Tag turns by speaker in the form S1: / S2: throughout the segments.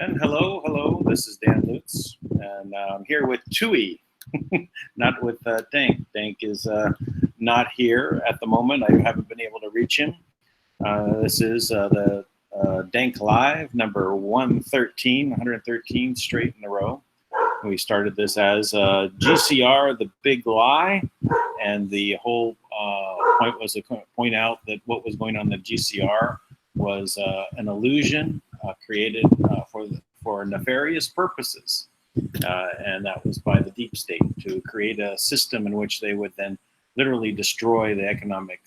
S1: And hello, this is Dan Lutz, and I'm here with Tui, not with Dank. Dank is not here at the moment. I haven't been able to reach him. This is the Dank Live, number 113 straight in a row. We started this as GCR, the big lie, and the whole point was to point out that what was going on in the GCR was an illusion created for nefarious purposes, and that was by the deep state to create a system in which they would then literally destroy the economic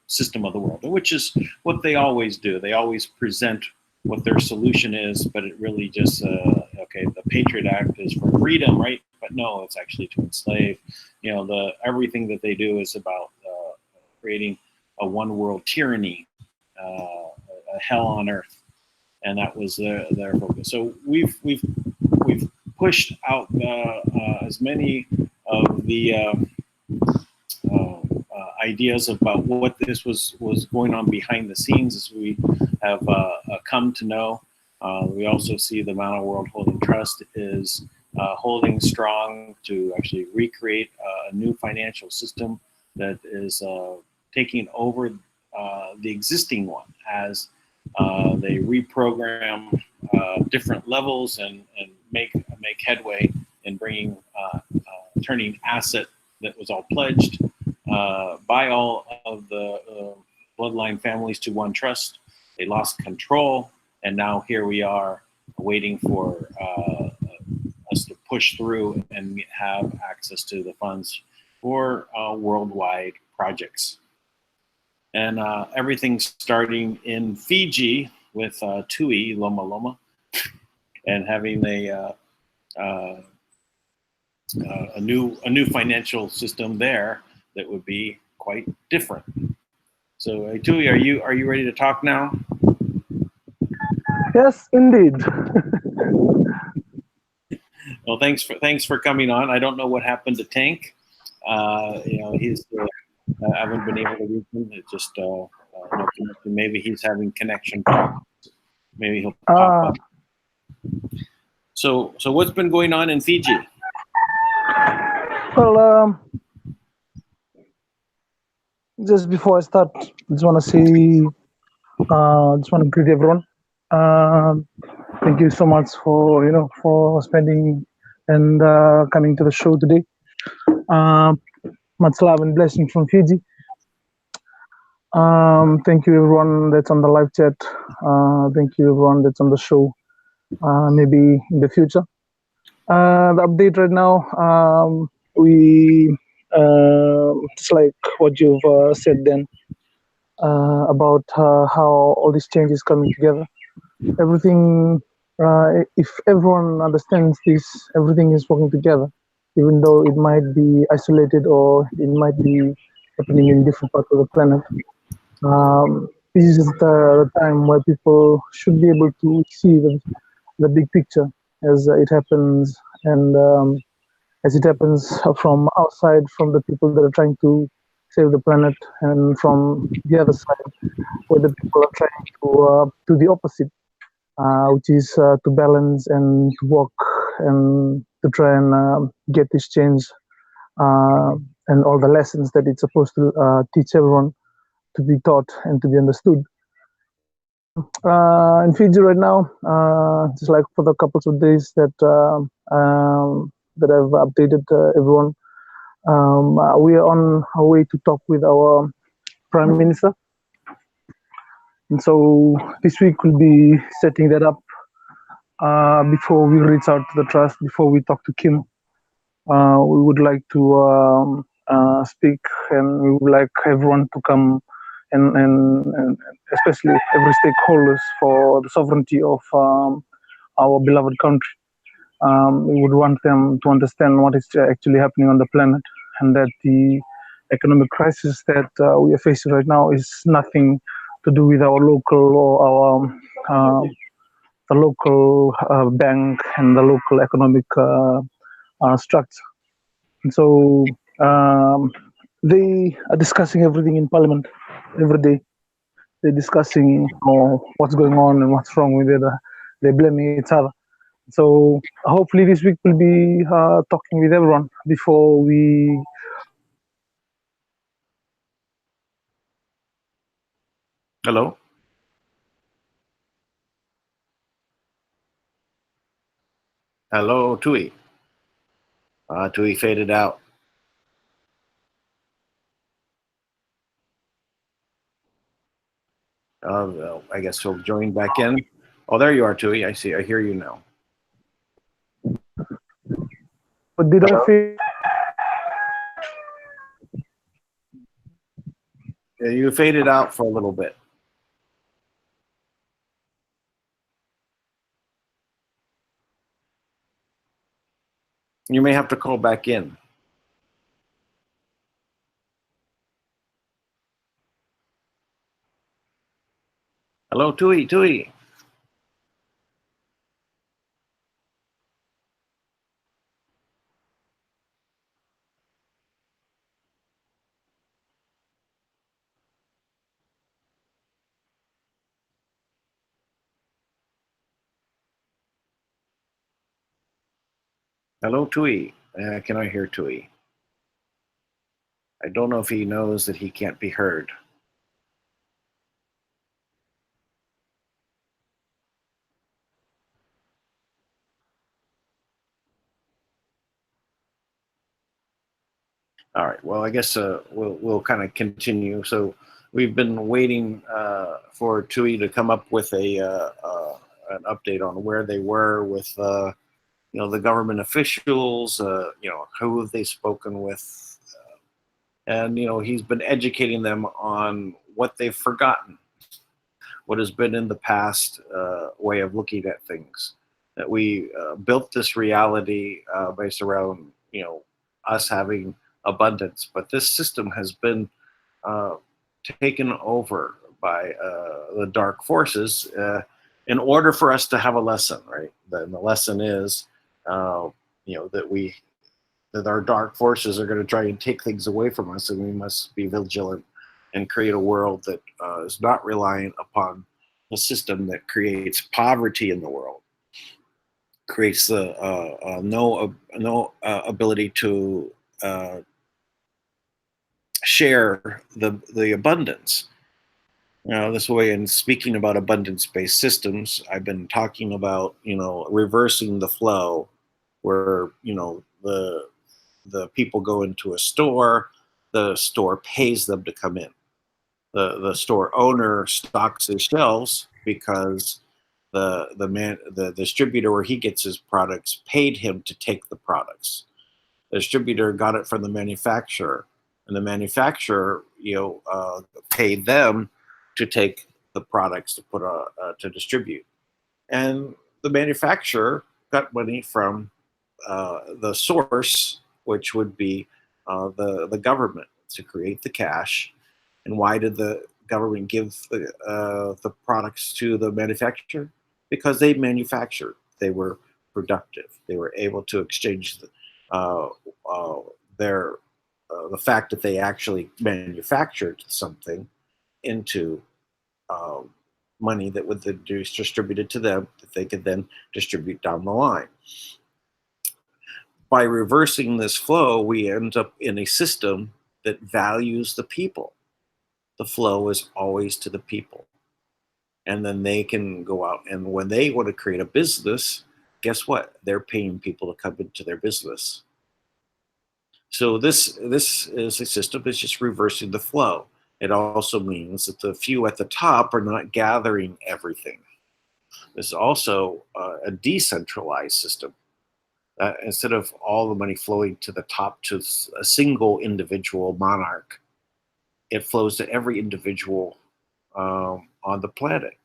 S1: system of the world, which is what they always do. They always present what their solution is, but it really just okay, the Patriot Act is for freedom, right? But no, it's actually to enslave. You know, everything that they do is about creating a one world tyranny, a hell on earth, and that was their focus. So we've pushed out as many of the ideas about what this was going on behind the scenes as we have come to know. We also see the Manna World Holding Trust is holding strong to actually recreate a new financial system that is taking over the existing one as they reprogram different levels and make headway in bringing turning asset that was all pledged by all of the bloodline families to one trust. They lost control, and now here we are waiting for us to push through and have access to the funds for worldwide projects. And everything's starting in Fiji with Tui Loma Loma. and having a new financial system there that would be quite different. So, Tui, are you ready to talk now?
S2: Yes, indeed.
S1: Well, thanks for coming on. I don't know what happened to Tank. He's I haven't been able to reach him. It's just no connection. Maybe he's having connection problems. Maybe he'll pop
S2: Uh,
S1: up. So what's been going on in Fiji?
S2: well, just before I start, just want to say, just want to greet everyone. Thank you so much for for spending and coming to the show today. Uh, Much love and blessing from Fiji. Thank you everyone that's on the live chat. Thank you everyone that's on the show. Maybe in the future. The update right now, we just like what you've said then about how all these changes coming together. Everything, if everyone understands this, everything is working together, even though it might be isolated or it might be happening in different parts of the planet. This is the time where people should be able to see the big picture as it happens, and as it happens from outside, from the people that are trying to save the planet, and from the other side, where the people are trying to do the opposite, which is to balance and to work and to try and get this change uh, and all the lessons that it's supposed to teach everyone to be taught and to be understood. In Fiji right now, just like for the couple of days that I've updated everyone, we are on our way to talk with our Prime Minister. And so this week we'll be setting that up before we reach out to the trust, before we talk to Kim. We would like to speak, and we would like everyone to come, and especially every stakeholders for the sovereignty of our beloved country. We would want them to understand what is actually happening on the planet, and that the economic crisis that we are facing right now is nothing to do with our local or our the local bank and the local economic structure. And so they are discussing everything in Parliament every day. They're discussing what's going on and what's wrong with it. They're blaming each other. So hopefully this week we'll be talking with everyone before we.
S1: Hello. Hello, Tui. Tui faded out. I guess he'll join back in. Oh, there you are, Tui. I see. I hear you now.
S2: But did I feel?
S1: Yeah, you faded out for a little bit. You may have to call back in. Hello, Tui, Tui. Hello, Tui. Can I hear Tui? I don't know if he knows that he can't be heard. All right. Well, I guess we'll kind of continue. So we've been waiting for Tui to come up with an update on where they were with the government officials. Who have they spoken with, and he's been educating them on what they've forgotten, what has been in the past way of looking at things. that we built this reality based around, us having abundance. But this system has been uh, taken over by the dark forces in order for us to have a lesson, right? Then the lesson is, that our dark forces are going to try and take things away from us, and we must be vigilant and create a world that is not reliant upon a system that creates poverty in the world, creates the no ability to share the abundance. This way, in speaking about abundance-based systems, I've been talking about, reversing the flow, where, the people go into a store, the store pays them to come in. The store owner stocks his shelves because the distributor where he gets his products paid him to take the products. The distributor got it from the manufacturer, and the manufacturer, paid them to take the products to put to distribute, and the manufacturer got money from the source, which would be the government, to create the cash. And why did the government give the products to the manufacturer? Because they manufactured. They were productive. They were able to exchange uh, their the fact that they actually manufactured something into uh, money that would then be distributed to them, that they could then distribute down the line. By reversing this flow, we end up in a system that values the people. The flow is always to the people. And then they can go out, and when they want to create a business, guess what? They're paying people to come into their business. So this is a system that's just reversing the flow. It also means that the few at the top are not gathering everything. This is also a decentralized system. Instead of all the money flowing to the top to a single individual monarch, it flows to every individual on the planet.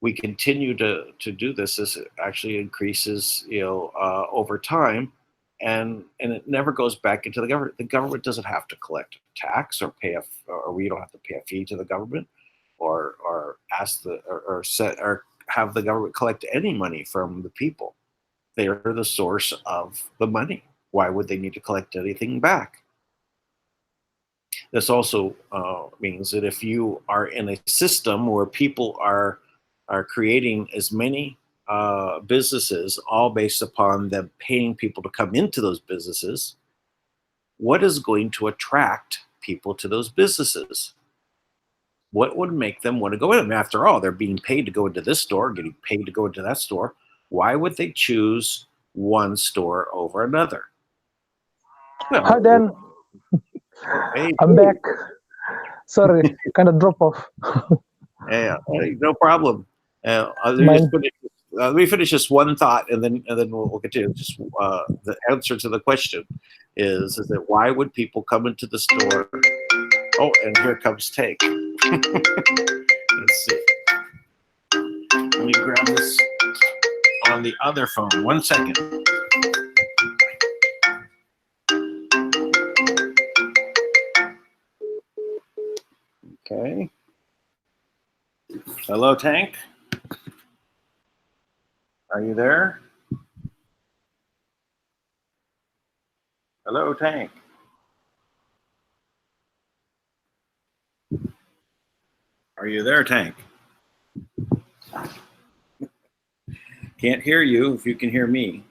S1: We continue to do this as it actually increases, over time, and it never goes back into the government. The government doesn't have to collect tax or or we don't have to pay a fee to the government, or ask or have the government collect any money from the people. They are the source of the money. Why would they need to collect anything back? This also means that if you are in a system where people are creating as many businesses, all based upon them paying people to come into those businesses, what is going to attract people to those businesses? What would make them want to go in? I mean, after all, they're being paid to go into this store, getting paid to go into that store. Why would they choose one store over another?
S2: Hi,
S1: Well,
S2: Dan.
S1: hey,
S2: I'm back. Sorry, kind of drop off.
S1: yeah, hey, no problem.
S2: Mine.
S1: Let me finish this one thought, and then we'll continue. Just the answer to the question is that why would people come into the store? Oh, and here comes Tank. Let's see. Let me grab this on the other phone. 1 second. Okay. Hello, Tank. Are you there? Hello, Tank. Are you there, Tank? Can't hear you if you can hear me.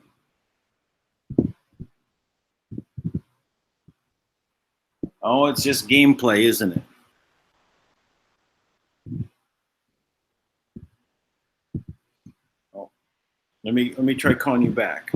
S1: Oh, it's just gameplay, isn't it? Oh, let me try calling you back.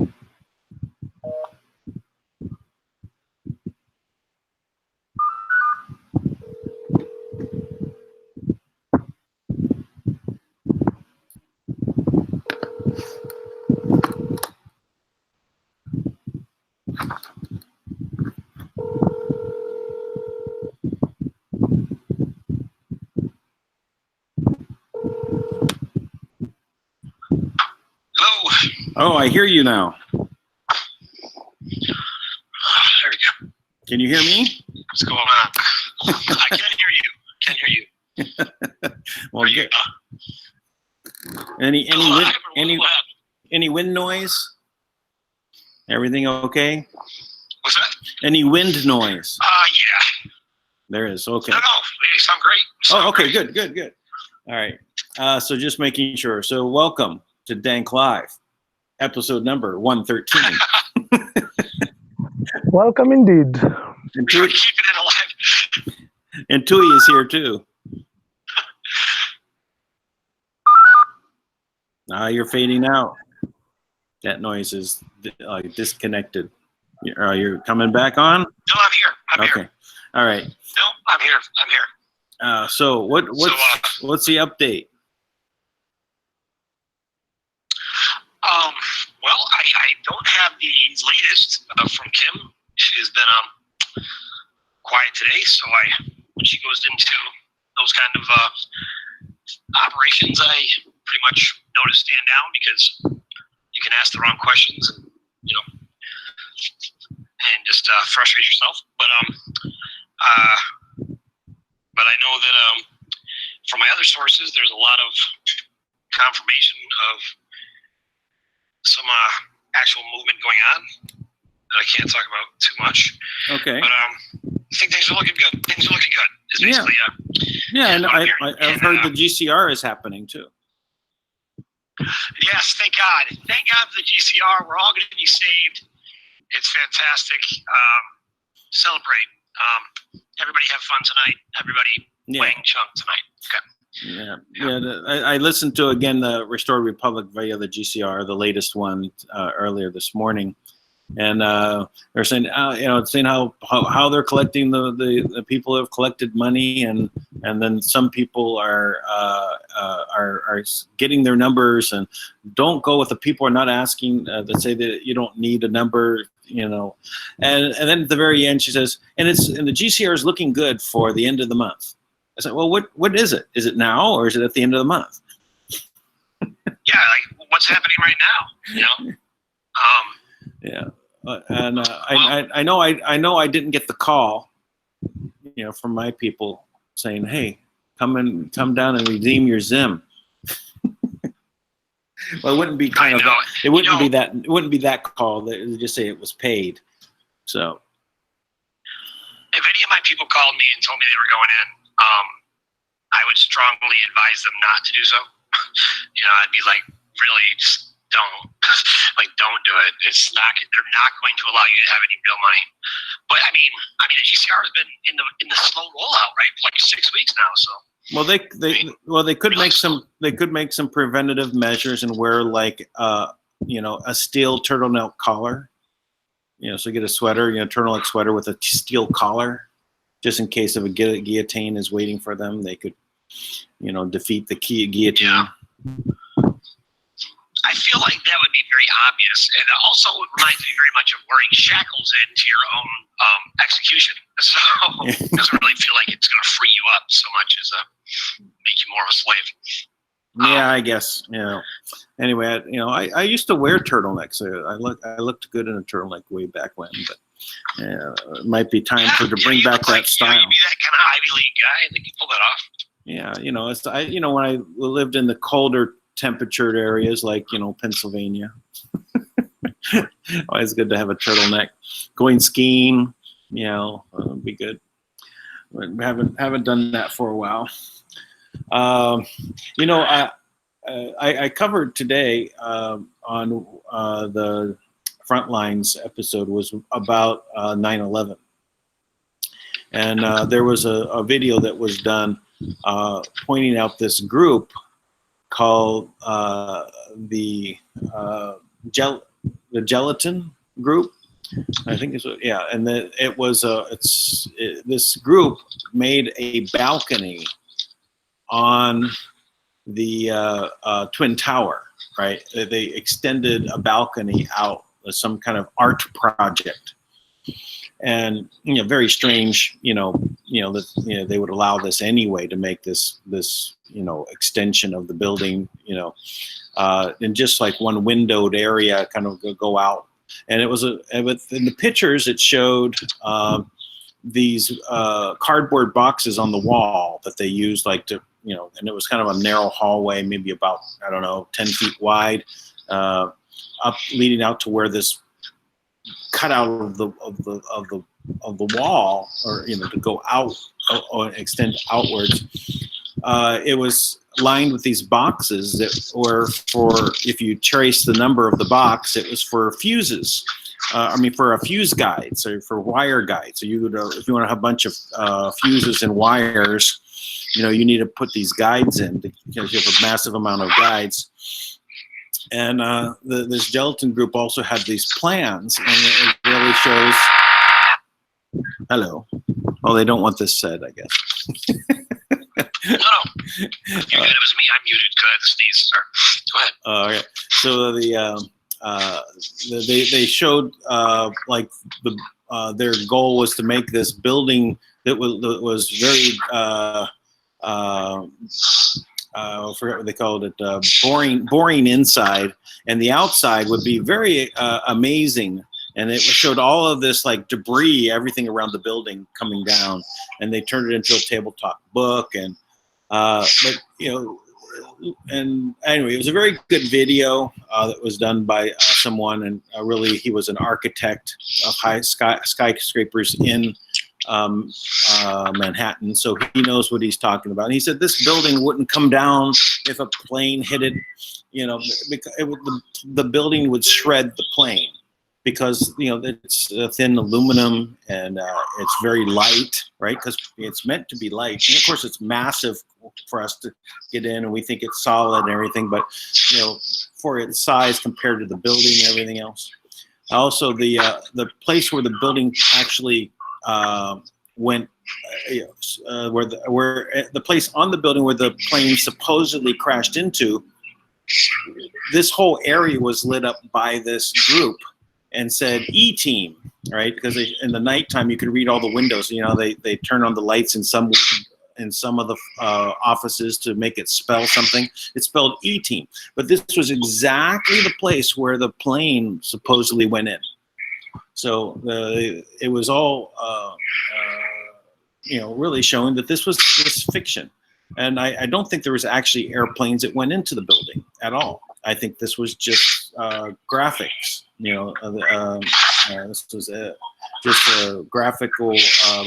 S1: Oh, I hear you now.
S3: There we go.
S1: Can you hear me?
S3: What's going on? I can't hear you. Can't hear you.
S1: Well, good. Any wind noise? Everything okay?
S3: What's that?
S1: Any wind noise?
S3: Yeah.
S1: There is. Okay.
S3: No, they sound great.
S1: Oh, okay. Good. All right. So just making sure. So welcome to Dank Live, episode number 113.
S2: Welcome indeed.
S1: And
S3: Keeping it alive.
S1: And Tui is here too. You're fading out. That noise is disconnected. You're coming back on?
S3: No, I'm here. I'm here.
S1: All right.
S3: No, I'm here.
S1: So what's the update?
S3: Well, I don't have the latest from Kim. She's been quiet today, so when she goes into those kind of operations, I pretty much know to stand down because you can ask the wrong questions and and just frustrate yourself. But I know that from my other sources, there's a lot of confirmation of some actual movement going on that I can't talk about too much.
S1: Okay.
S3: But I think things are looking good. It's basically,
S1: and I've heard the GCR is happening too.
S3: Yes, thank God. Thank God for the GCR. We're all going to be saved. It's fantastic. Celebrate. Everybody have fun tonight. Everybody playing Chunk tonight. Okay.
S1: I listened to again the Restored Republic via the GCR, the latest one earlier this morning, and they're saying how they're collecting the people who have collected money, and then some people are getting their numbers, and don't go with the people who are not asking that say that you don't need a number, and then at the very end she says, and the GCR is looking good for the end of the month. I said, well, what is it? Is it now or is it at the end of the month?
S3: Yeah, like what's happening right now?
S1: And I know I didn't get the call, from my people saying, hey, come down and redeem your Zim. Well, it wouldn't be it wouldn't be that call. They would just say it was paid. So
S3: if any of my people called me and told me they were going in, I would strongly advise them not to do so. I'd be like, really, just don't. Don't do it. They're not going to allow you to have any real money. But I mean, the GCR has been in the slow rollout, right, for like 6 weeks now. So.
S1: Well, they could make some preventative measures and wear a steel turtleneck collar. So get a sweater, turtleneck sweater with a steel collar. Just in case of a guillotine is waiting for them, they could, defeat the guillotine.
S3: Yeah. I feel like that would be very obvious, and also it reminds me very much of wearing shackles into your own execution. So it doesn't really feel like it's going to free you up so much as make you more of a slave.
S1: Yeah, I guess. Anyway, I used to wear turtlenecks. I looked good in a turtleneck way back when, but it might be time to bring back that style.
S3: You'd be that kind of Ivy League guy, and you pull that off.
S1: Yeah, when I lived in the colder temperatured areas like Pennsylvania, always good to have a turtleneck. Going skiing, would be good. We haven't done that for a while. I covered today on the Frontlines episode was about 9/11, and there was a video that was done pointing out this group called the Gelatin Group. I think and it was this group made a balcony on the Twin Tower, right? They extended a balcony out as some kind of art project, and very strange. That they would allow this anyway to make this extension of the building. In just like one windowed area, kind of go out. And it was in the pictures it showed these cardboard boxes on the wall that they used and it was kind of a narrow hallway, maybe about 10 feet wide, up leading out to where this cutout of the wall, or to go out or extend outwards. It was lined with these boxes that were for, if you trace the number of the box, it was for fuses. For a fuse guide, so for wire guides. So you would, if you want to have a bunch of fuses and wires, you need to put these guides in because you have a massive amount of guides. And this gelatin group also had these plans, and it really shows. Hello. Oh, they don't want this said, I guess.
S3: No. You're good. It was me. I'm muted because I had to sneeze, sir. Go ahead.
S1: Okay. So they showed their goal was to make this building that was very I forget what they called it, boring inside, and the outside would be very amazing. And it showed all of this debris, everything around the building coming down, and they turned it into a tabletop book. And and anyway, it was a very good video that was done by someone, and really he was an architect of high skyscrapers in Manhattan, so he knows what he's talking about. And he said this building wouldn't come down if a plane hit it, because the building would shred the plane, because it's thin aluminum and it's very light, right? Because it's meant to be light, and of course it's massive for us to get in, and we think it's solid and everything, but for its size compared to the building and everything else. Also, the place where the building actually went, where the place on the building where the plane supposedly crashed into, this whole area was lit up by this group and said E-Team, right? Because in the nighttime you could read all the windows. They turn on the lights in some of the offices to make it spell something. It spelled E-Team, but this was exactly the place where the plane supposedly went in. So it was all really showing that this was fiction. And I don't think there was actually airplanes that went into the building at all. I think this was just graphics. This was just a graphical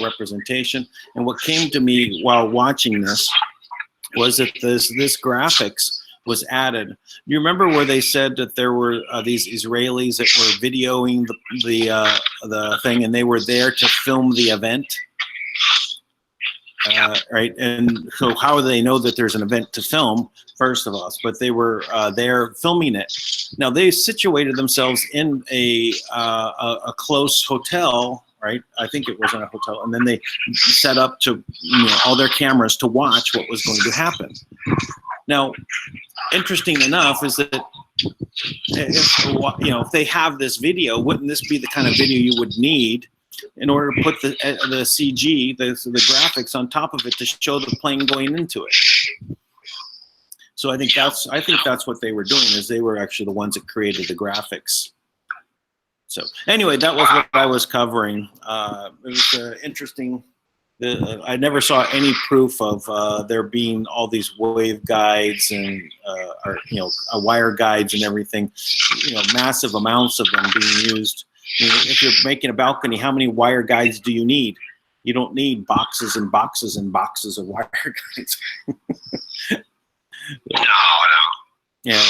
S1: representation. And what came to me while watching this was that this graphics was added. You remember where they said that there were these Israelis that were videoing the thing, and they were there to film the event? Right, and so how do they know that there's an event to film, first of all? But they were there filming it. Now they situated themselves in a close hotel, right? I think it was in a hotel, and then they set up to all their cameras to watch what was going to happen. Now, interesting enough is that if they have this video, wouldn't this be the kind of video you would need in order to put the CG, the graphics on top of it to show the plane going into it? So I think that's what they were doing, is they were actually the ones that created the graphics. So anyway, that was what I was covering. It was interesting. I never saw any proof of there being all these wave guides and wire guides and everything. Massive amounts of them being used. If you're making a balcony, how many wire guides do you need? You don't need boxes and boxes and boxes of wire guides.
S3: No.
S1: Yeah.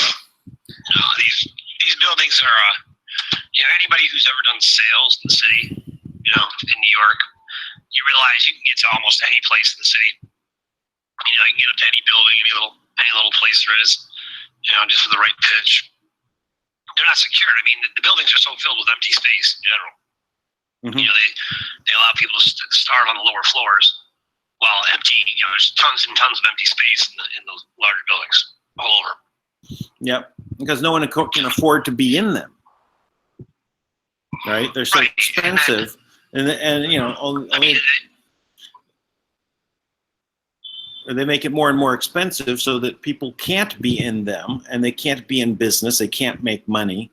S3: No, these buildings are. Anybody who's ever done sales in the city, in New York, you realize you can get to almost any place in the city. You can get up to any building, any little place there is, just for the right pitch. They're not secured. I mean, the buildings are so filled with empty space in general. Mm-hmm. They allow people to start on the lower floors while empty. There's tons and tons of empty space in those larger buildings all over.
S1: Yep, because no one can afford to be in them. Right? They're so expensive and you know, only they make it more and more expensive so that people can't be in them, and they can't be in business. They can't make money.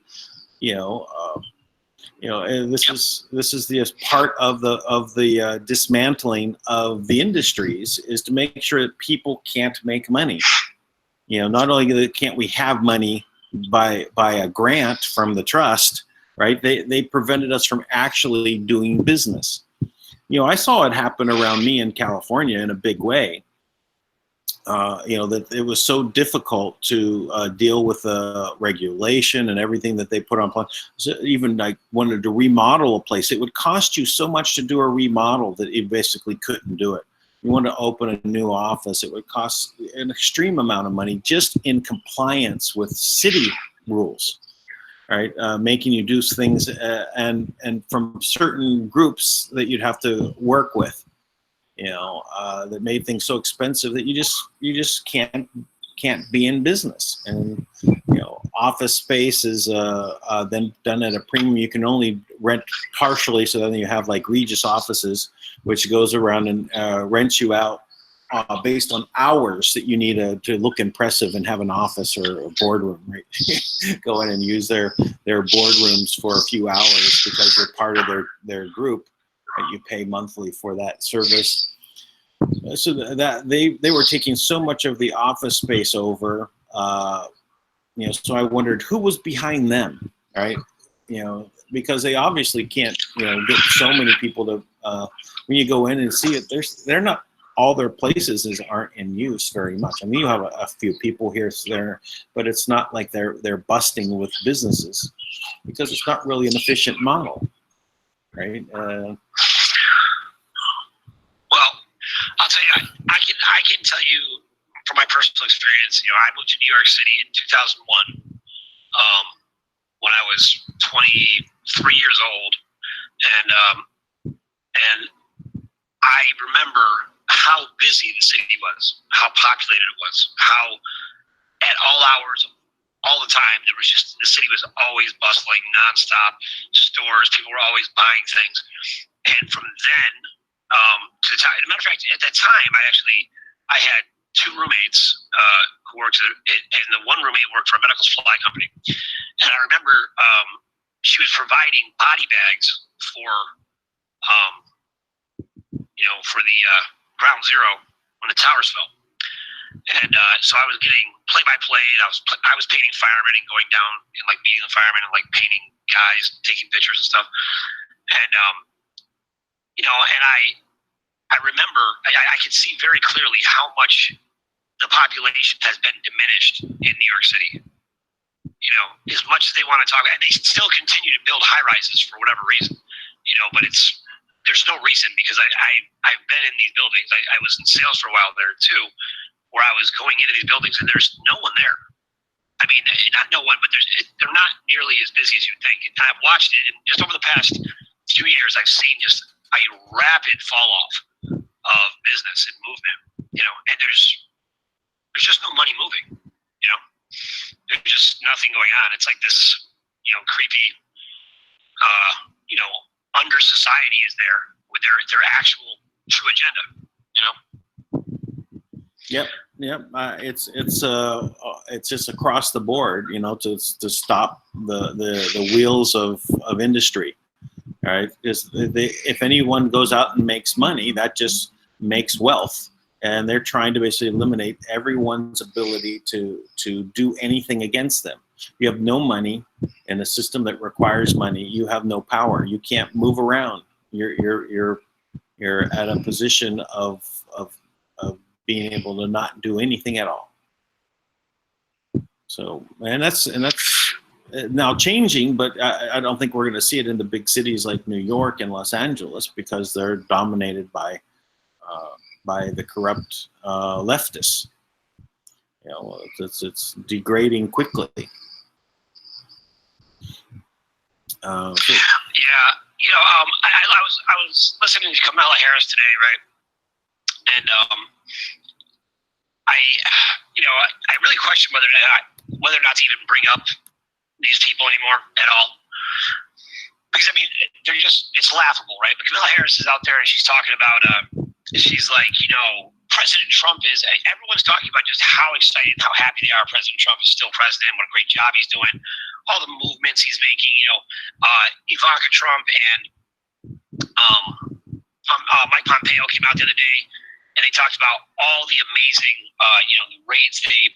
S1: And this is the part of the dismantling of the industries, is to make sure that people can't make money. Not only can't we have money by a grant from the trust, right? They prevented us from actually doing business. I saw it happen around me in California in a big way. That it was so difficult to deal with the regulation and everything that they put on plan. So even like wanted to remodel a place, it would cost you so much to do a remodel that you basically couldn't do it. You want to open a new office, it would cost an extreme amount of money just in compliance with city rules, right? Making you do things and from certain groups that you'd have to work with. That made things so expensive that you just can't be in business. And office space is then done at a premium. You can only rent partially, so then you have like Regis offices, which goes around and rents you out based on hours that you need to look impressive and have an office or a boardroom. Right? Go in and use their boardrooms for a few hours because you're part of their group. That you pay monthly for that service. So that they were taking so much of the office space over, so I wondered who was behind them, right? Because they obviously can't, get so many people to, when you go in and see it, they're not, all their places aren't in use very much. I mean, you have a few people here, there, but it's not like they're busting with businesses because it's not really an efficient model. Right. Well,
S3: I'll tell you, I can tell you from my personal experience. I moved to New York City in 2001 when I was 23 years old, and I remember how busy the city was, how populated it was, how at all hours of all the time, the city was always bustling, nonstop, stores, people were always buying things. And from then to the time, as a matter of fact, at that time, I had two roommates who worked and the one roommate worked for a medical supply company. And I remember she was providing body bags for the ground zero when the towers fell. And so I was getting play-by-play, and I was painting firemen and going down and like meeting the firemen and like painting guys, taking pictures and stuff. And and I remember I could see very clearly how much the population has been diminished in New York City. As much as they want to talk, and they still continue to build high rises for whatever reason. But there's no reason, because I've been in these buildings. I was in sales for a while there too, where I was going into these buildings and there's no one there. I mean, not no one, but they're not nearly as busy as you'd think. And I've watched it, and just over the past few years, I've seen just a rapid fall off of business and movement. And there's just no money moving. There's just nothing going on. It's like this, creepy, under society is there with their actual true agenda.
S1: Yep. It's just across the board, to stop the wheels of industry. All right. If anyone goes out and makes money, that just makes wealth, and they're trying to basically eliminate everyone's ability to do anything against them. You have no money in a system that requires money. You have no power. You can't move around. You're at a position of being able to not do anything at all. So, and that's now changing, but I don't think we're going to see it in the big cities like New York and Los Angeles, because they're dominated by the corrupt leftists. It's degrading quickly.
S3: I was listening to Kamala Harris today, right? And I really question whether or not to even bring up these people anymore at all, because I mean, it's laughable, right? But Kamala Harris is out there and she's talking about, she's like, President Trump is, everyone's talking about just how excited, how happy they are President Trump is still president, what a great job he's doing, all the movements he's making, Ivanka Trump and Mike Pompeo came out the other day and they talked about all the amazing, the raids they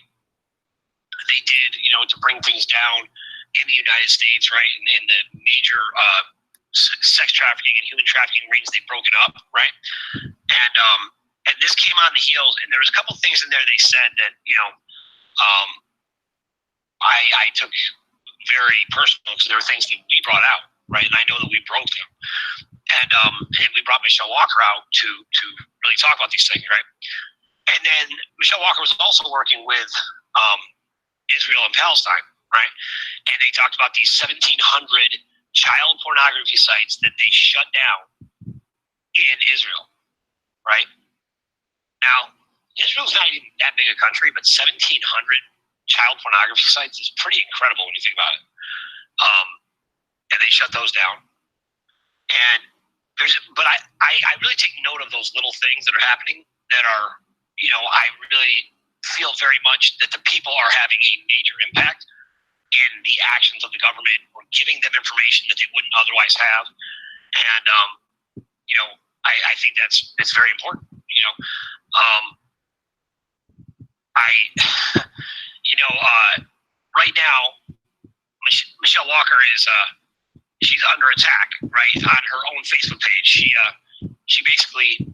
S3: did, to bring things down in the United States, right? In the major sex trafficking and human trafficking rings, they've broken up, right? And this came on the heels, and there was a couple things in there they said that, I took very personal because there were things that we brought out, right? And I know that we broke them. And we brought Michelle Walker out to really talk about these things, right? And then Michelle Walker was also working with Israel and Palestine, right? And they talked about these 1,700 child pornography sites that they shut down in Israel, right? Now, Israel's not even that big a country, but 1,700 child pornography sites is pretty incredible when you think about it. And they shut those down. And I really take note of those little things that are happening that are, I really feel very much that the people are having a major impact in the actions of the government or giving them information that they wouldn't otherwise have. And, I think it's very important, right now, Michelle Walker is, she's under attack, right? On her own Facebook page, she basically.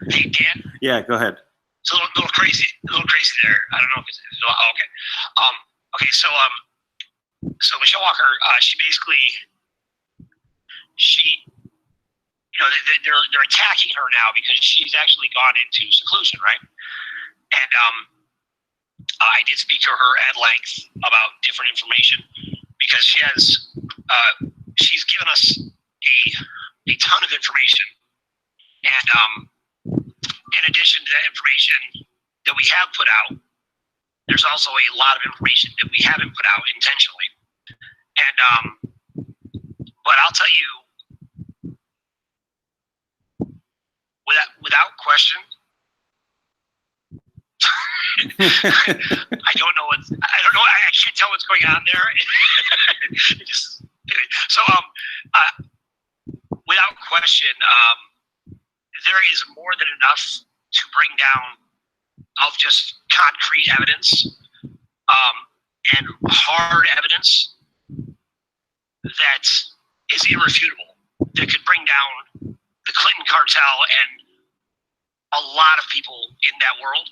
S3: Hey, Dan.
S1: Yeah, go ahead.
S3: It's a little crazy there. I don't know if it's okay. Okay, so Michelle Walker, they're attacking her now because she's actually gone into seclusion, right? And I did speak to her at length about different information because she's given us a ton of information. And in addition to that information that we have put out, there's also a lot of information that we haven't put out intentionally. And but I'll tell you, without question, I don't know. I can't tell what's going on there. Without question, there is more than enough to bring down of just concrete evidence and hard evidence that is irrefutable, that could bring down the Clinton cartel and a lot of people in that world.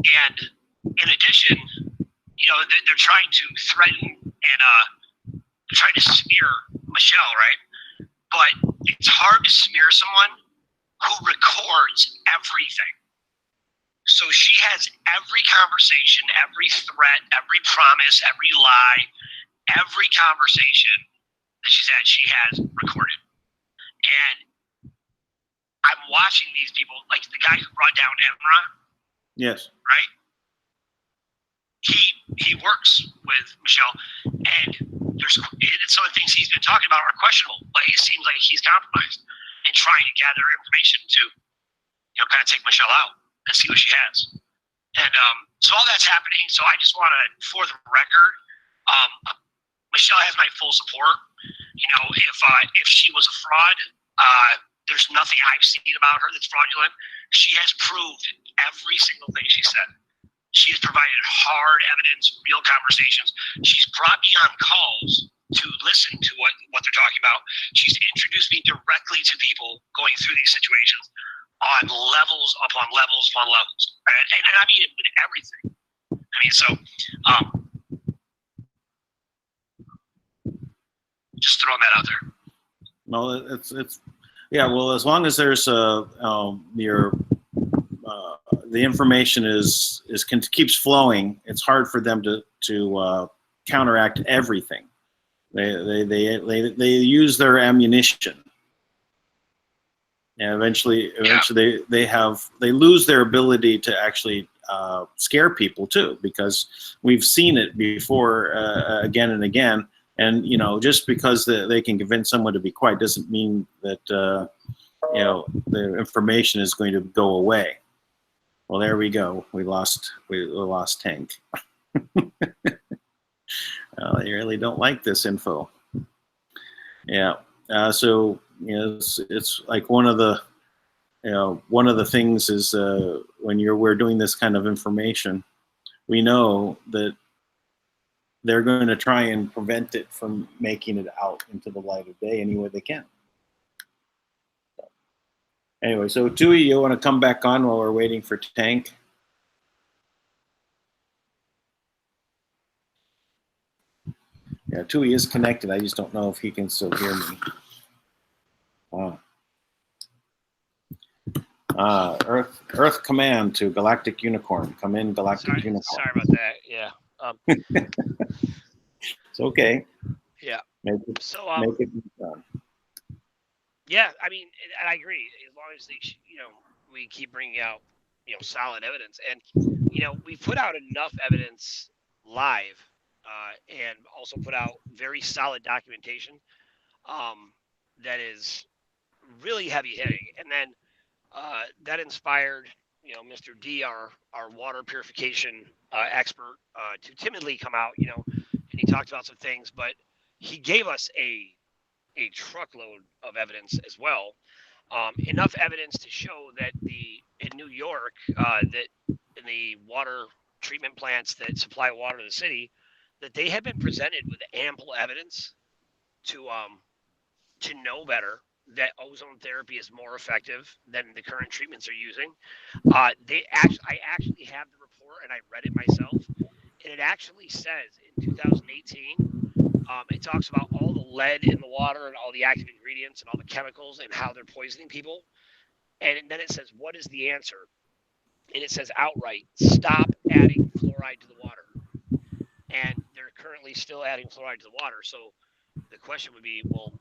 S3: And in addition, they're trying to threaten and they're trying to smear Michelle, right? But it's hard to smear someone who records everything. So she has every conversation, every threat, every promise, every lie, every conversation that she's had, she has recorded. And I'm watching these people, like the guy who brought down Enron.
S1: Yes.
S3: Right? He works with Michelle, and some of the things he's been talking about are questionable. Like it seems like he's compromised and trying to gather information to, kind of take Michelle out and see what she has. And so all that's happening. So I just want to, for the record, Michelle has my full support. If she was a fraud, there's nothing I've seen about her that's fraudulent. She has proved every single thing she said. She has provided hard evidence, real conversations. She's brought me on calls to listen to what they're talking about. She's introduced me directly to people going through these situations on levels upon levels upon levels. And I mean it with everything. I mean, so just throwing that out there.
S1: Well, it's yeah. Well, as long as there's the information keeps flowing, it's hard for them to counteract everything. They use their ammunition, and eventually they lose their ability to actually scare people too, because we've seen it before again and again. And just because they can convince someone to be quiet doesn't mean that the information is going to go away. Well, there we go. We lost Tank. They really don't like this info. Yeah. So it's like one of the things is when we're doing this kind of information, we know that they're going to try and prevent it from making it out into the light of day any way they can. Anyway, so Tui, you want to come back on while we're waiting for Tank? Yeah, Tui is connected. I just don't know if he can still hear me. Wow. Earth command to Galactic Unicorn. Come in, Galactic Unicorn.
S4: Sorry about that. Yeah.
S1: It's okay.
S4: Yeah.
S1: Make it done.
S4: Yeah, I mean, and I agree. As long as we keep bringing out solid evidence, and we put out enough evidence live, and also put out very solid documentation that is really heavy hitting, and then that inspired Mr. D, our water purification expert, to timidly come out, and he talked about some things, but he gave us a truckload of evidence as well. Enough evidence to show that in New York, that in the water treatment plants that supply water to the city, that they have been presented with ample evidence to know better that ozone therapy is more effective than the current treatments are using. I actually have the report and I read it myself, and it actually says in 2018. It talks about all the lead in the water and all the active ingredients and all the chemicals and how they're poisoning people. And then it says, what is the answer? And it says outright, stop adding fluoride to the water. And they're currently still adding fluoride to the water. So the question would be, well,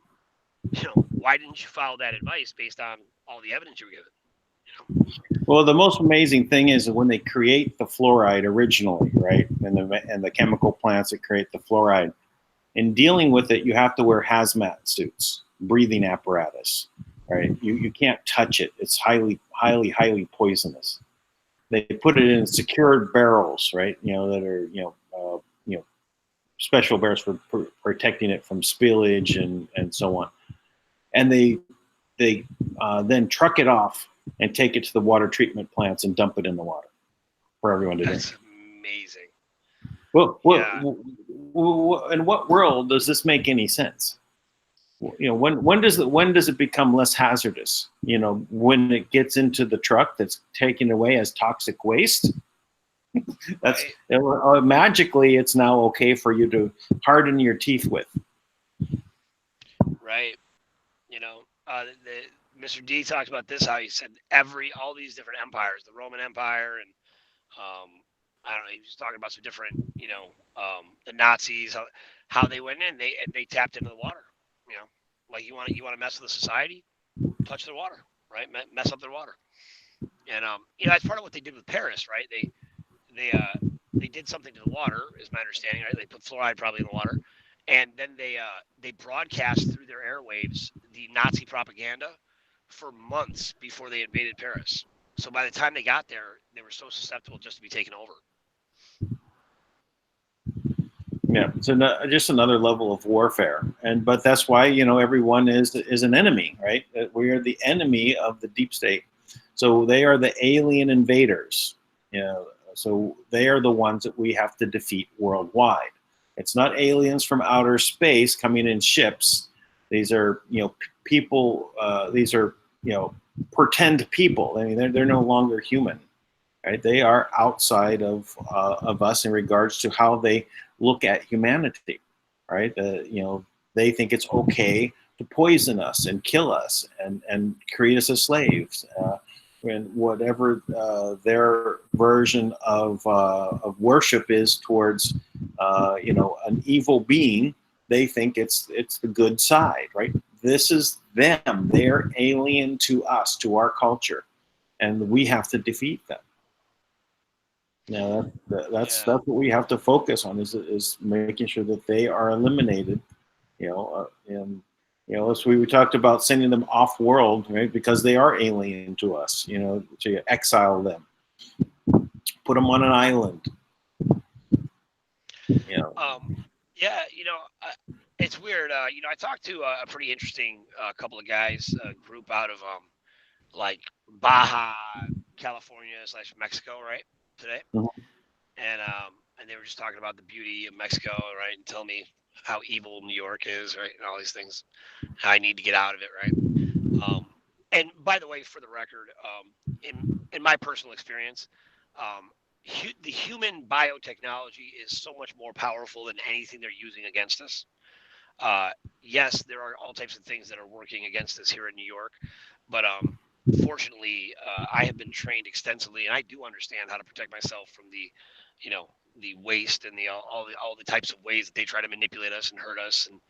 S4: why didn't you follow that advice based on all the evidence you were given?
S1: Well, the most amazing thing is when they create the fluoride originally, right? And the chemical plants that create the fluoride, in dealing with it, you have to wear hazmat suits, breathing apparatus, right? You can't touch it. It's highly, highly, highly poisonous. They put it in secured barrels, right? That are, special barrels for protecting it from spillage and so on. And they then truck it off and take it to the water treatment plants and dump it in the water for everyone to drink.
S4: That's amazing.
S1: Well, in what world does this make any sense? When does it become less hazardous? When it gets into the truck that's taken away as toxic waste. That's magically it's now okay for you to harden your teeth with.
S4: Right. Mr. D talks about this, how he said all these different empires, the Roman Empire, and I don't know, he was talking about some different, the Nazis, how they went in, they tapped into the water, like you want to mess with the society, touch their water, right? Mess up their water. And, that's part of what they did with Paris, right? They did something to the water, is my understanding, right? They put fluoride probably in the water. And then they broadcast through their airwaves the Nazi propaganda for months before they invaded Paris. So by the time they got there, they were so susceptible just to be taken over.
S1: Yeah, so just another level of warfare, but that's why everyone is an enemy, right? We are the enemy of the deep state, so they are the alien invaders. So they are the ones that we have to defeat worldwide. It's not aliens from outer space coming in ships. These are people. These are pretend people. I mean, they're no longer human, right? They are outside of us in regards to how they look at humanity, right? They think it's okay to poison us and kill us and treat us as slaves. And whatever their version of worship is towards, an evil being, they think it's the good side, right? This is them. They're alien to us, to our culture, and we have to defeat them. That's what we have to focus on is making sure that they are eliminated. And as we talked about sending them off world, right? Because they are alien to us. To exile them, put them on an island.
S4: It's weird. I talked to a pretty interesting couple of guys, a group out of like Baja California / Mexico, right, today.
S1: Mhm.
S4: And they were just talking about the beauty of Mexico, right, and tell me how evil New York is, right, and all these things, how I need to get out of it, right. And by the way, for the record, in my personal experience, the human biotechnology is so much more powerful than anything they're using against us. Yes, there are all types of things that are working against us here in New York, but fortunately, I have been trained extensively, and I do understand how to protect myself from the waste and all the types of ways that they try to manipulate us and hurt us and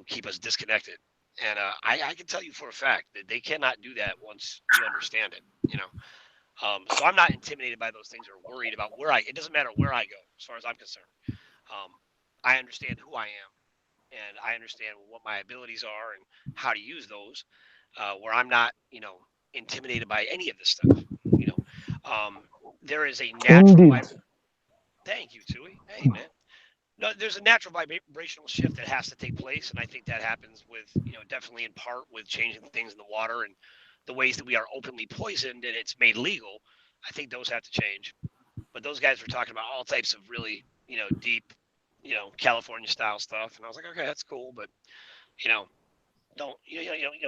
S4: keep us disconnected. And I can tell you for a fact that they cannot do that once you understand it. So I'm not intimidated by those things or worried about it doesn't matter where I go, as far as I'm concerned. I understand who I am, and I understand what my abilities are and how to use those, where I'm not, intimidated by any of this stuff. There is a natural. Thank you, Tui. Hey, man. No, there's a natural vibrational shift that has to take place, and I think that happens with, definitely in part with changing things in the water and the ways that we are openly poisoned and it's made legal. I think those have to change. But those guys were talking about all types of really, deep, California style stuff, and I was like, okay, that's cool, but don't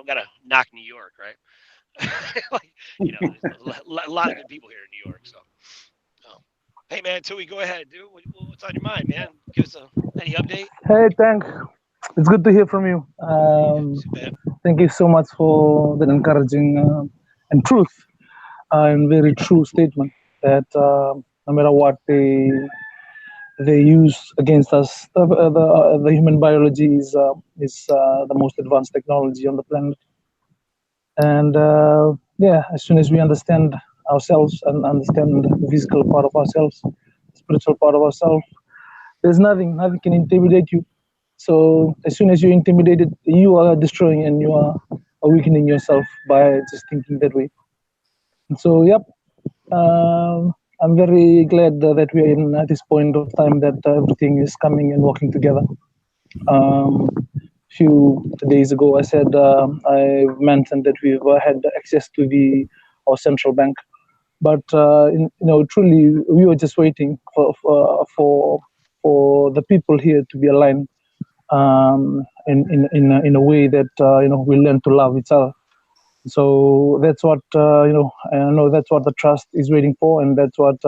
S4: gotta knock New York, right? There's a lot of good people here in New York, so. Hey man, Tui, go ahead, dude. What's on your mind, man? Give us any update.
S2: Hey, Dank. It's good to hear from you. Thank you so much for that encouraging and truth and very true statement that no matter what they use against us, the human biology is the most advanced technology on the planet. And as soon as we understand ourselves and understand the physical part of ourselves, the spiritual part of ourselves, there's nothing can intimidate you. So as soon as you're intimidated, you are destroying and you are weakening yourself by just thinking that way. And so, I'm very glad that we are in at this point of time that everything is coming and working together. Few days ago, I said I mentioned that we've had access to our central bank, but truly we were just waiting for the people here to be aligned in a way that we learn to love each other. So that's what I know that's what the trust is waiting for, and that's what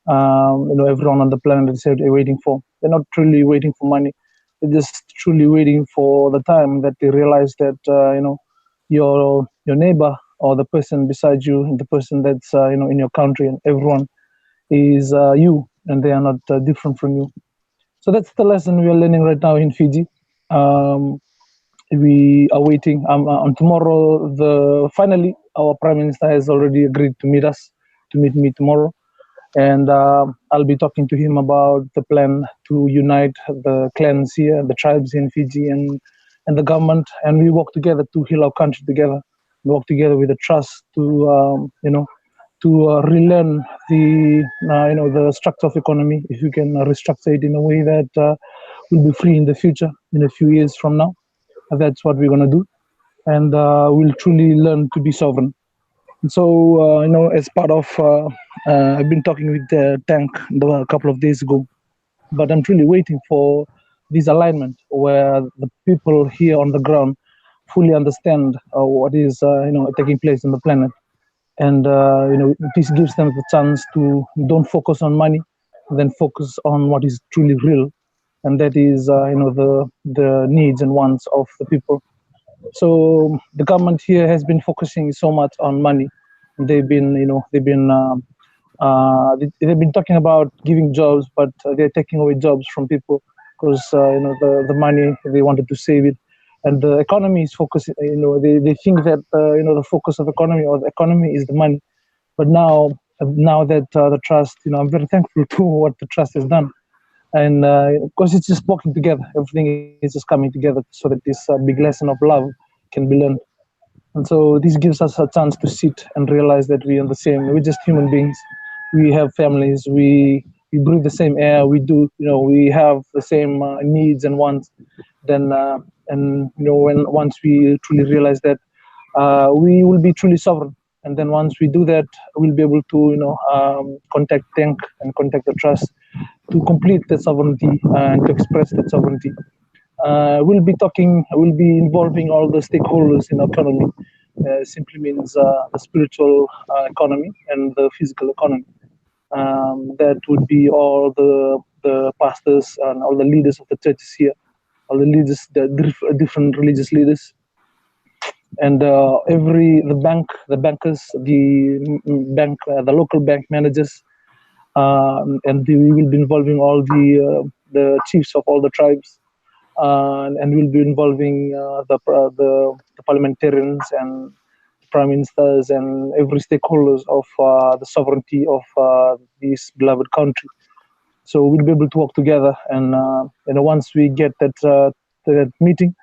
S2: everyone on the planet is waiting for. They're not truly waiting for money. They're just truly waiting for the time that they realize that your neighbor or the person beside you, the person that's in your country, and everyone is you, and they are not different from you. So that's the lesson we are learning right now in Fiji. We are waiting on tomorrow. Finally, our Prime Minister has already agreed to meet me tomorrow, and I'll be talking to him about the plan to unite the clans here, the tribes in Fiji, and the government, and we work together to heal our country together. We work together with the trust to relearn the structure of economy. If you can restructure it in a way that will be free in the future, in a few years from now, that's what we're going to do, and we'll truly learn to be sovereign. And so, as part of, I've been talking with Dank a couple of days ago, but I'm truly waiting for this alignment where the people here on the ground fully understand what is, taking place on the planet. And this gives them the chance to don't focus on money, then focus on what is truly real, and that is the needs and wants of the people. So the government here has been focusing so much on money. They've been talking about giving jobs, but they're taking away jobs from people because the money they wanted to save it. And the economy is focusing, they think that, the focus of economy or the economy is the money. But now now that the trust, I'm very thankful to what the trust has done. And of course, it's just working together. Everything is just coming together so that this big lesson of love can be learned. And so this gives us a chance to sit and realize that we're we're just human beings. We have families, we breathe the same air, we have the same needs and wants. And once we truly realize that, we will be truly sovereign. And then once we do that, we'll be able to, contact Dank and contact the trust to complete that sovereignty and to express that sovereignty. We'll be involving all the stakeholders in our economy. Simply means the spiritual economy and the physical economy. That would be all the pastors and all the leaders of the churches here, all the leaders, the different religious leaders, and the bankers, the local bank managers, and we will be involving all the chiefs of all the tribes, and we'll be involving the parliamentarians and prime ministers and every stakeholders of the sovereignty of this beloved country. So we'll be able to work together, and once we get that meeting,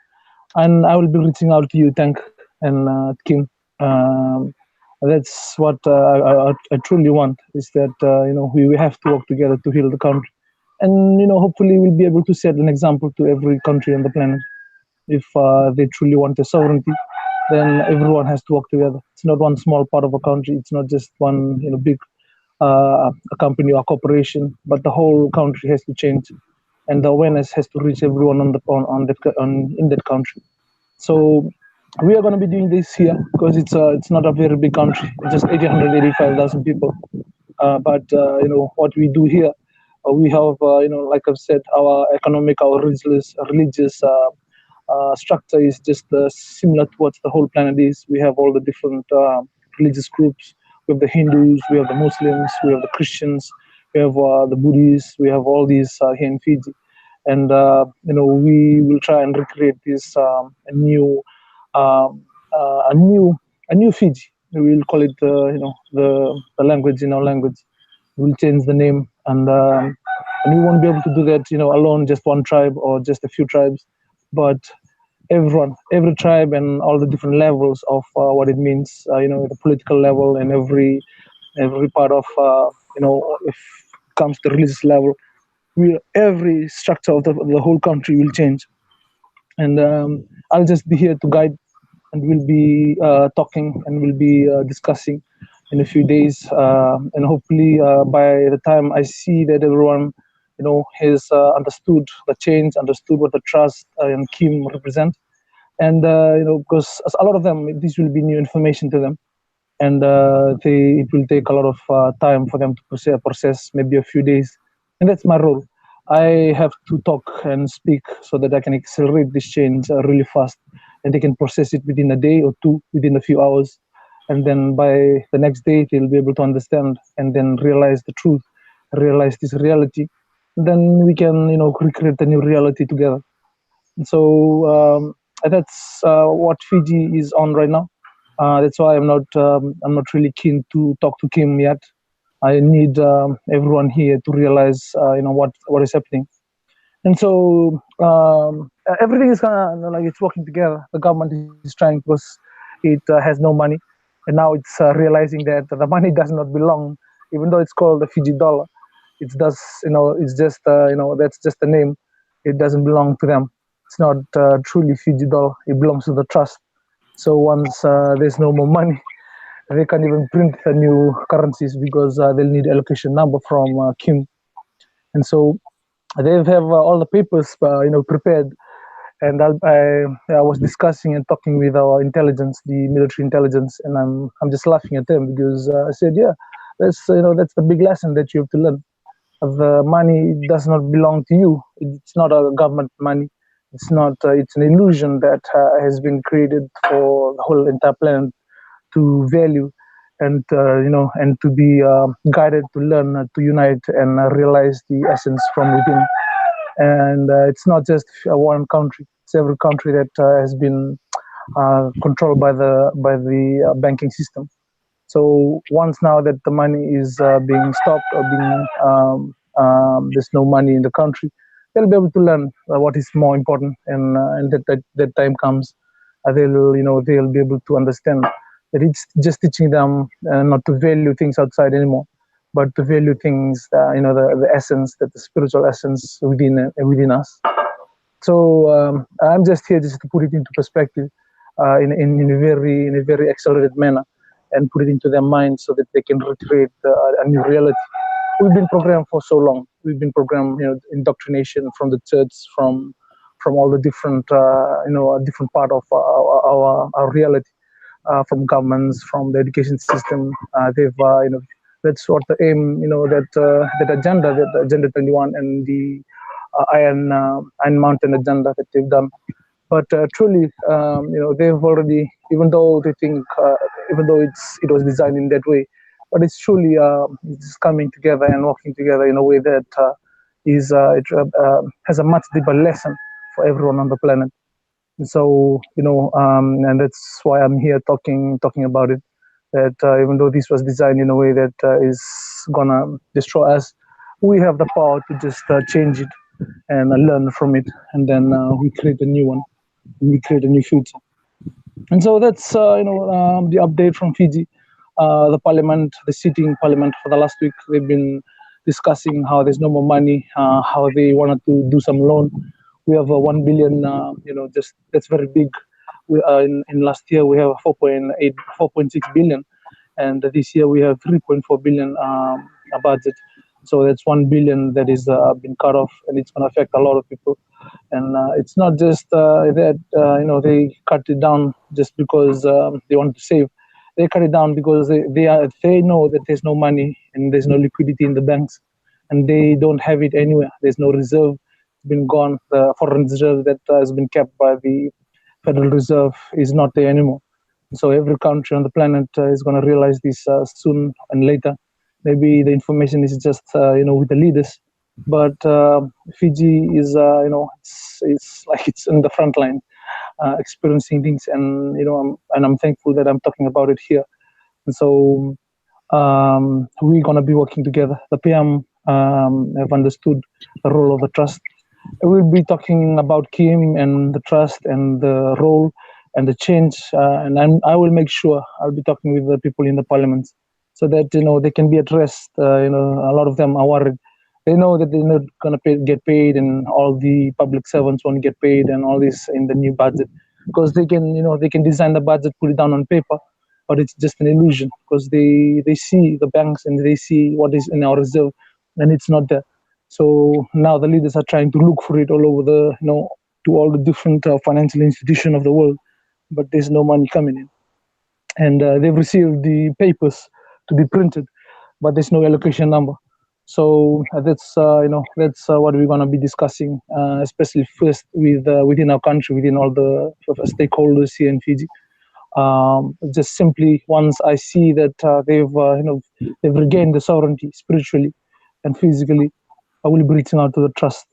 S2: and I will be reaching out to you, Dank and Kim. That's what I truly want, is that we have to work together to heal the country, and hopefully we'll be able to set an example to every country on the planet. If they truly want the sovereignty, then everyone has to work together. It's not one small part of a country. It's not just one big a company or corporation, but the whole country has to change, and the awareness has to reach everyone in that country. So we are going to be doing this here because it's not a very big country. It's just 885,000 people. But what we do here, we have like I've said, our economic, our religious structure is just similar to what the whole planet is. We have all the different religious groups. We have the Hindus, we have the Muslims, we have the Christians, we have the Buddhists, we have all these here in Fiji, and we will try and recreate this a new Fiji. We will call it the language in our language. We'll change the name, and we won't be able to do that alone, just one tribe or just a few tribes, but every tribe and all the different levels of what it means, the political level, and every part of if it comes to religious level, every structure of the whole country will change. And I'll just be here to guide, and we'll be talking, and we'll be discussing in a few days, and hopefully by the time I see that everyone has understood the change, understood what the trust and Kim represent. And because a lot of them, this will be new information to them, and it will take a lot of time for them to process, maybe a few days, and that's my role. I have to talk and speak so that I can accelerate this change really fast, and they can process it within a day or two, within a few hours, and then by the next day they'll be able to understand and then realize the truth, realize this reality. Then we can recreate the new reality together. So that's what Fiji is on right now. That's why I'm not really keen to talk to Kim yet. I need everyone here to realize what is happening. And so everything is kind of like it's working together. The government is trying, because it has no money, and now it's realizing that the money does not belong, even though it's called the Fiji dollar. It's just that's just a name. It doesn't belong to them. It's not truly Fiji dollar. It belongs to the trust. So once there's no more money, they can't even print the new currencies, because they'll need allocation number from Kim. And so they have all the papers prepared. And I was discussing and talking with our intelligence, the military intelligence, and I'm just laughing at them, because I said, yeah, that's the big lesson that you have to learn. The money does not belong to you. It's not a government money. It's not. It's an illusion that has been created for the whole entire planet to value, and and to be guided to learn, to unite, and realize the essence from within. And it's not just one country. It's every country that has been controlled by the banking system. So once now that the money is being stopped or being there's no money in the country, they'll be able to learn what is more important, and that time comes, they'll be able to understand that it's just teaching them not to value things outside anymore, but to value things, the essence, that the spiritual essence within us. So I'm just here just to put it into perspective in a very accelerated manner, and put it into their minds so that they can recreate a new reality. We've been programmed for so long. We've been programmed, indoctrination from the church, from all the different, a different part of our reality, from governments, from the education system. That's what the aim, that agenda, that Agenda 21 and the Iron Mountain agenda that they've done. But truly, they've already, even though they think, even though it was designed in that way, but it's truly it's coming together and working together in a way that has a much deeper lesson for everyone on the planet. And so, and that's why I'm here talking about it. That even though this was designed in a way that is gonna destroy us, we have the power to just change it and learn from it, and then we create a new one. We create a new future. And so that's the update from Fiji. The parliament, the sitting parliament for the last week, they've been discussing how there's no more money, how they wanted to do some loan. We have 1 billion, just that's very big. We in last year we have 4.6 billion, and this year we have 3.4 billion a budget. So that's 1 billion that is been cut off, and it's going to affect a lot of people. And it's not just that they cut it down just because they want to save. They cut it down because they know that there's no money and there's no liquidity in the banks, and they don't have it anywhere. There's no reserve. It's been gone. The foreign reserve that has been kept by the Federal Reserve is not there anymore. So every country on the planet is going to realize this soon and later. Maybe the information is just with the leaders, but Fiji is it's like it's in the front line, experiencing things, and I'm thankful that I'm talking about it here. And so we're gonna be working together. The PM have understood the role of the trust. We'll be talking about Kim and the trust and the role and the change, and I will make sure I'll be talking with the people in the parliament, so that they can be addressed. A lot of them are worried. They know that they're not going to get paid, and all the public servants won't get paid, and all this in the new budget, because they can design the budget, put it down on paper, but it's just an illusion, because they see the banks and they see what is in our reserve, and it's not there. So now the leaders are trying to look for it all over to all the different financial institutions of the world, but there's no money coming in, and they've received the papers to be printed, but there's no allocation number. So that's what we're going to be discussing, especially first within our country, within all the stakeholders here in Fiji. Just simply, once I see that they've regained the sovereignty spiritually and physically, I will be reaching out to the trust.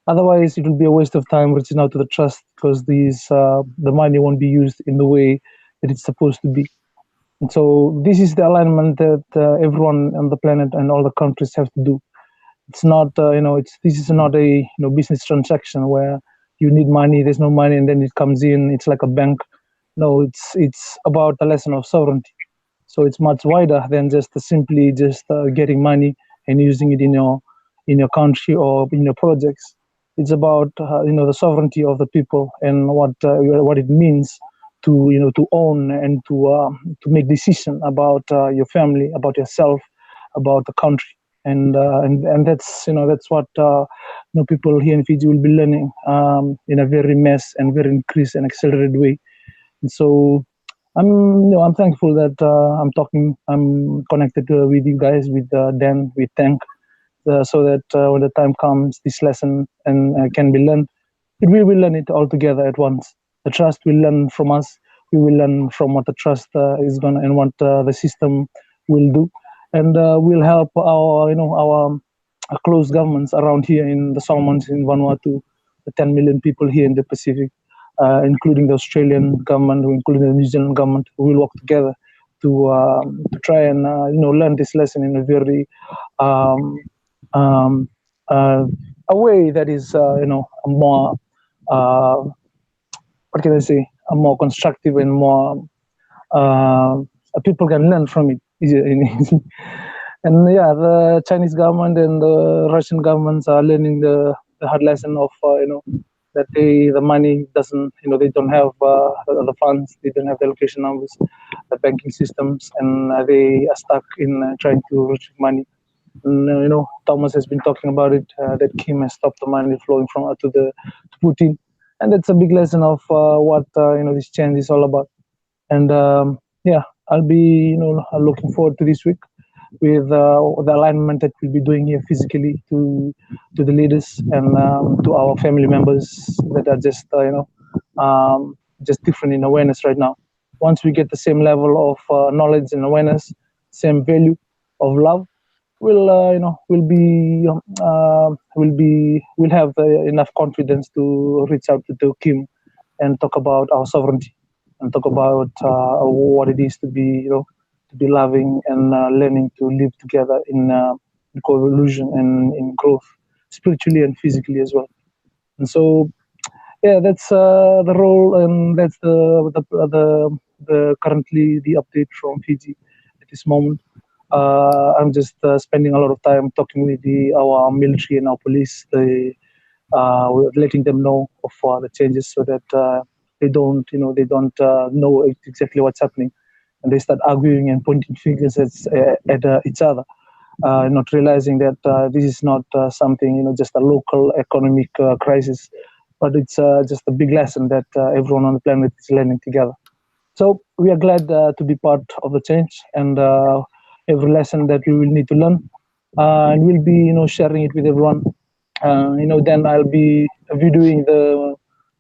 S2: Otherwise, it will be a waste of time reaching out to the trust, because the money won't be used in the way that it's supposed to be. And so this is the alignment that everyone on the planet and all the countries have to do. It's not, this is not a business transaction where you need money, there's no money, and then it comes in. It's like a bank. No, it's about a lesson of sovereignty. So it's much wider than just simply getting money and using it in your country or in your projects. It's about the sovereignty of the people and what it means to own and to make decision about your family, about yourself, about the country, and that's what people here in Fiji will be learning in a very and very increased and accelerated way. And so I'm thankful that I'm connected with you guys, with Dan, with Dank, so that when the time comes, this lesson can be learned. We will learn it all together at once. The trust will learn from us. We will learn from what the trust is going to, and what the system will do, and we'll help our close governments around here in the Solomons, in Vanuatu, the 10 million people here in the Pacific, including the Australian government, including the New Zealand government. We'll work together to try and learn this lesson in a very um, um, a way that is a more what can I say, a more constructive and more people can learn from it. And yeah, the Chinese government and the Russian governments are learning the hard lesson of that the money doesn't, they don't have the funds, they don't have the allocation numbers, the banking systems, and they are stuck in trying to retrieve money. And, Thomas has been talking about it, that Kim has stopped the money flowing from to Putin, and that's a big lesson of what this change is all about. And yeah, I'll be looking forward to this week with the alignment that we'll be doing here physically to the leaders and to our family members that are just just different in awareness right now. Once we get the same level of knowledge and awareness, same value of love, we'll have enough confidence to reach out to Kim and talk about our sovereignty and talk about what it is to be to be loving and learning to live together in co-evolution and in growth, spiritually and physically as well. And so, yeah, that's the role, and that's the currently the update from Fiji at this moment. I'm just spending a lot of time talking with our military and our police, letting them know of the changes so that they don't know exactly what's happening, and they start arguing and pointing fingers at each other, not realizing that this is not something just a local economic crisis, but it's just a big lesson that everyone on the planet is learning together. So we are glad to be part of the change, and every lesson that we will need to learn, and we'll be sharing it with everyone. Then I'll be videoing the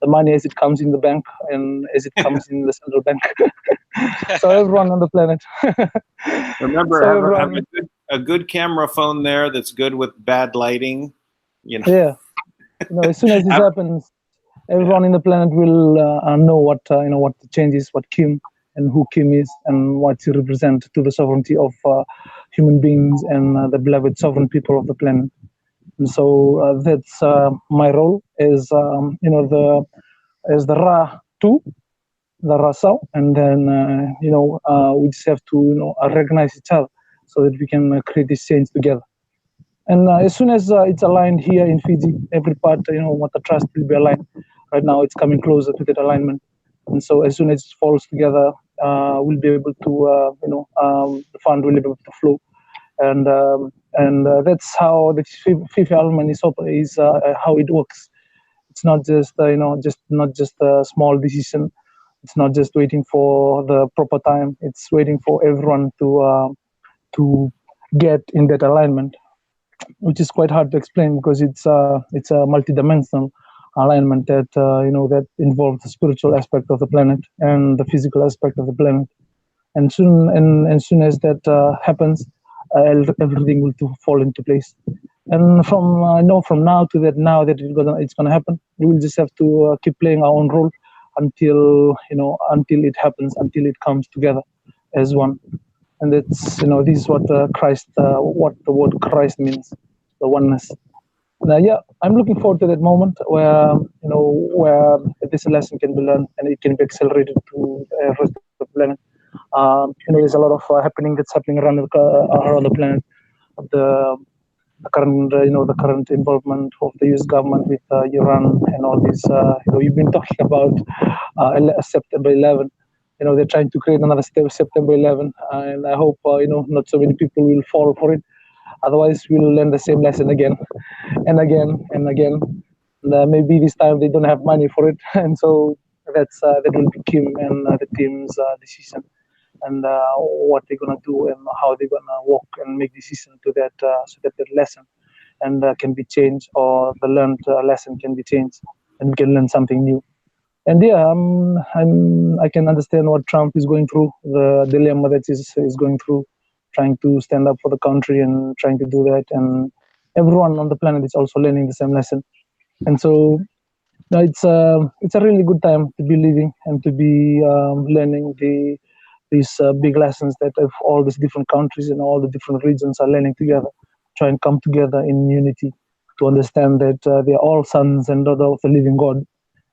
S2: money as it comes in the bank and as it comes in the central bank. So everyone on the planet.
S1: Remember,
S2: So
S1: have a good camera phone there that's good with bad lighting.
S2: Yeah. As soon as this happens, everyone in the planet will know what what the change is, what Kim and who Kim is, and what he represents to the sovereignty of human beings and the beloved sovereign people of the planet. And so that's my role as as the Ra 2, the Rasau, and then we just have to recognize each other so that we can create this change together. And as soon as it's aligned here in Fiji, every part, what the trust will be aligned. Right now, it's coming closer to that alignment. And so as soon as it falls together, we'll be able to, the fund will be able to flow. And that's how the fifth element is how it works. It's not just, not just a small decision. It's not just waiting for the proper time. It's waiting for everyone to get in that alignment, which is quite hard to explain because it's a multidimensional alignment that that involves the spiritual aspect of the planet and the physical aspect of the planet. And soon as that happens, everything will fall into place. And from now to that, now that it's gonna happen, we will just have to keep playing our own role until it happens, until it comes together as one. And that's this is what what the word Christ means, the oneness. Now, yeah, I'm looking forward to that moment where where this lesson can be learned and it can be accelerated to the rest of the planet. There's a lot of happening around the planet. The current involvement of the U.S. government with Iran and all this. You've been talking about September 11. They're trying to create another September 11, and I hope not so many people will fall for it. Otherwise, we'll learn the same lesson again and again and again. And, maybe this time they don't have money for it, and so that will be Kim and the team's decision, and what they're gonna do and how they're gonna walk and make decision to that, so that the lesson and can be changed, or the learned lesson can be changed, and we can learn something new. And yeah, I can understand what Trump is going through, the dilemma that is going through, trying to stand up for the country and trying to do that. And everyone on the planet is also learning the same lesson. And so it's a really good time to be living and to be learning the these big lessons that if all these different countries and all the different regions are learning together, try and come together in unity to understand that they are all sons and daughters of the living God,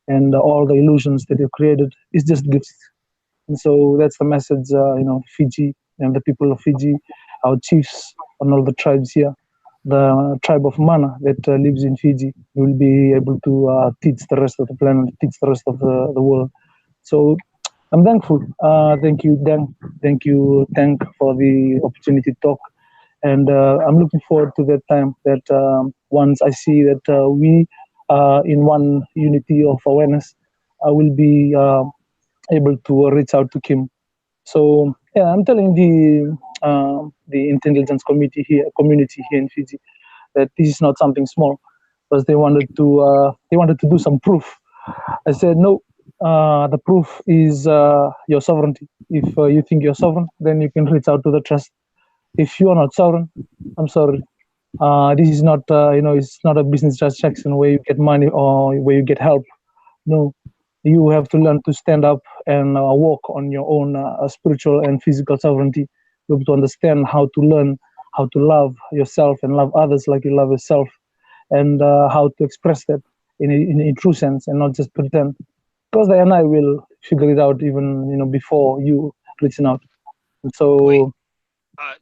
S2: and all the illusions that you've created is just gifts. And so that's the message, Fiji and the people of Fiji, our chiefs and all the tribes here, the tribe of Manna that lives in Fiji will be able to teach the rest of the planet, teach the rest of the world. So I'm thankful. Thank you, Dan. Thank you, Dank, for the opportunity to talk. And I'm looking forward to that time that once I see that we are in one unity of awareness, I will be able to reach out to Kim. So yeah, I'm telling the intelligence community here in Fiji that this is not something small, because they wanted to do some proof. I said no. The proof is your sovereignty. If you think you're sovereign, then you can reach out to the trust. If you are not sovereign, I'm sorry. This is not, it's not a business transaction where you get money or where you get help. No, you have to learn to stand up and walk on your own spiritual and physical sovereignty. You have to understand how to learn how to love yourself and love others like you love yourself, and how to express that in a true sense and not just pretend. Because they and I will figure it out even before you reaching out. And so,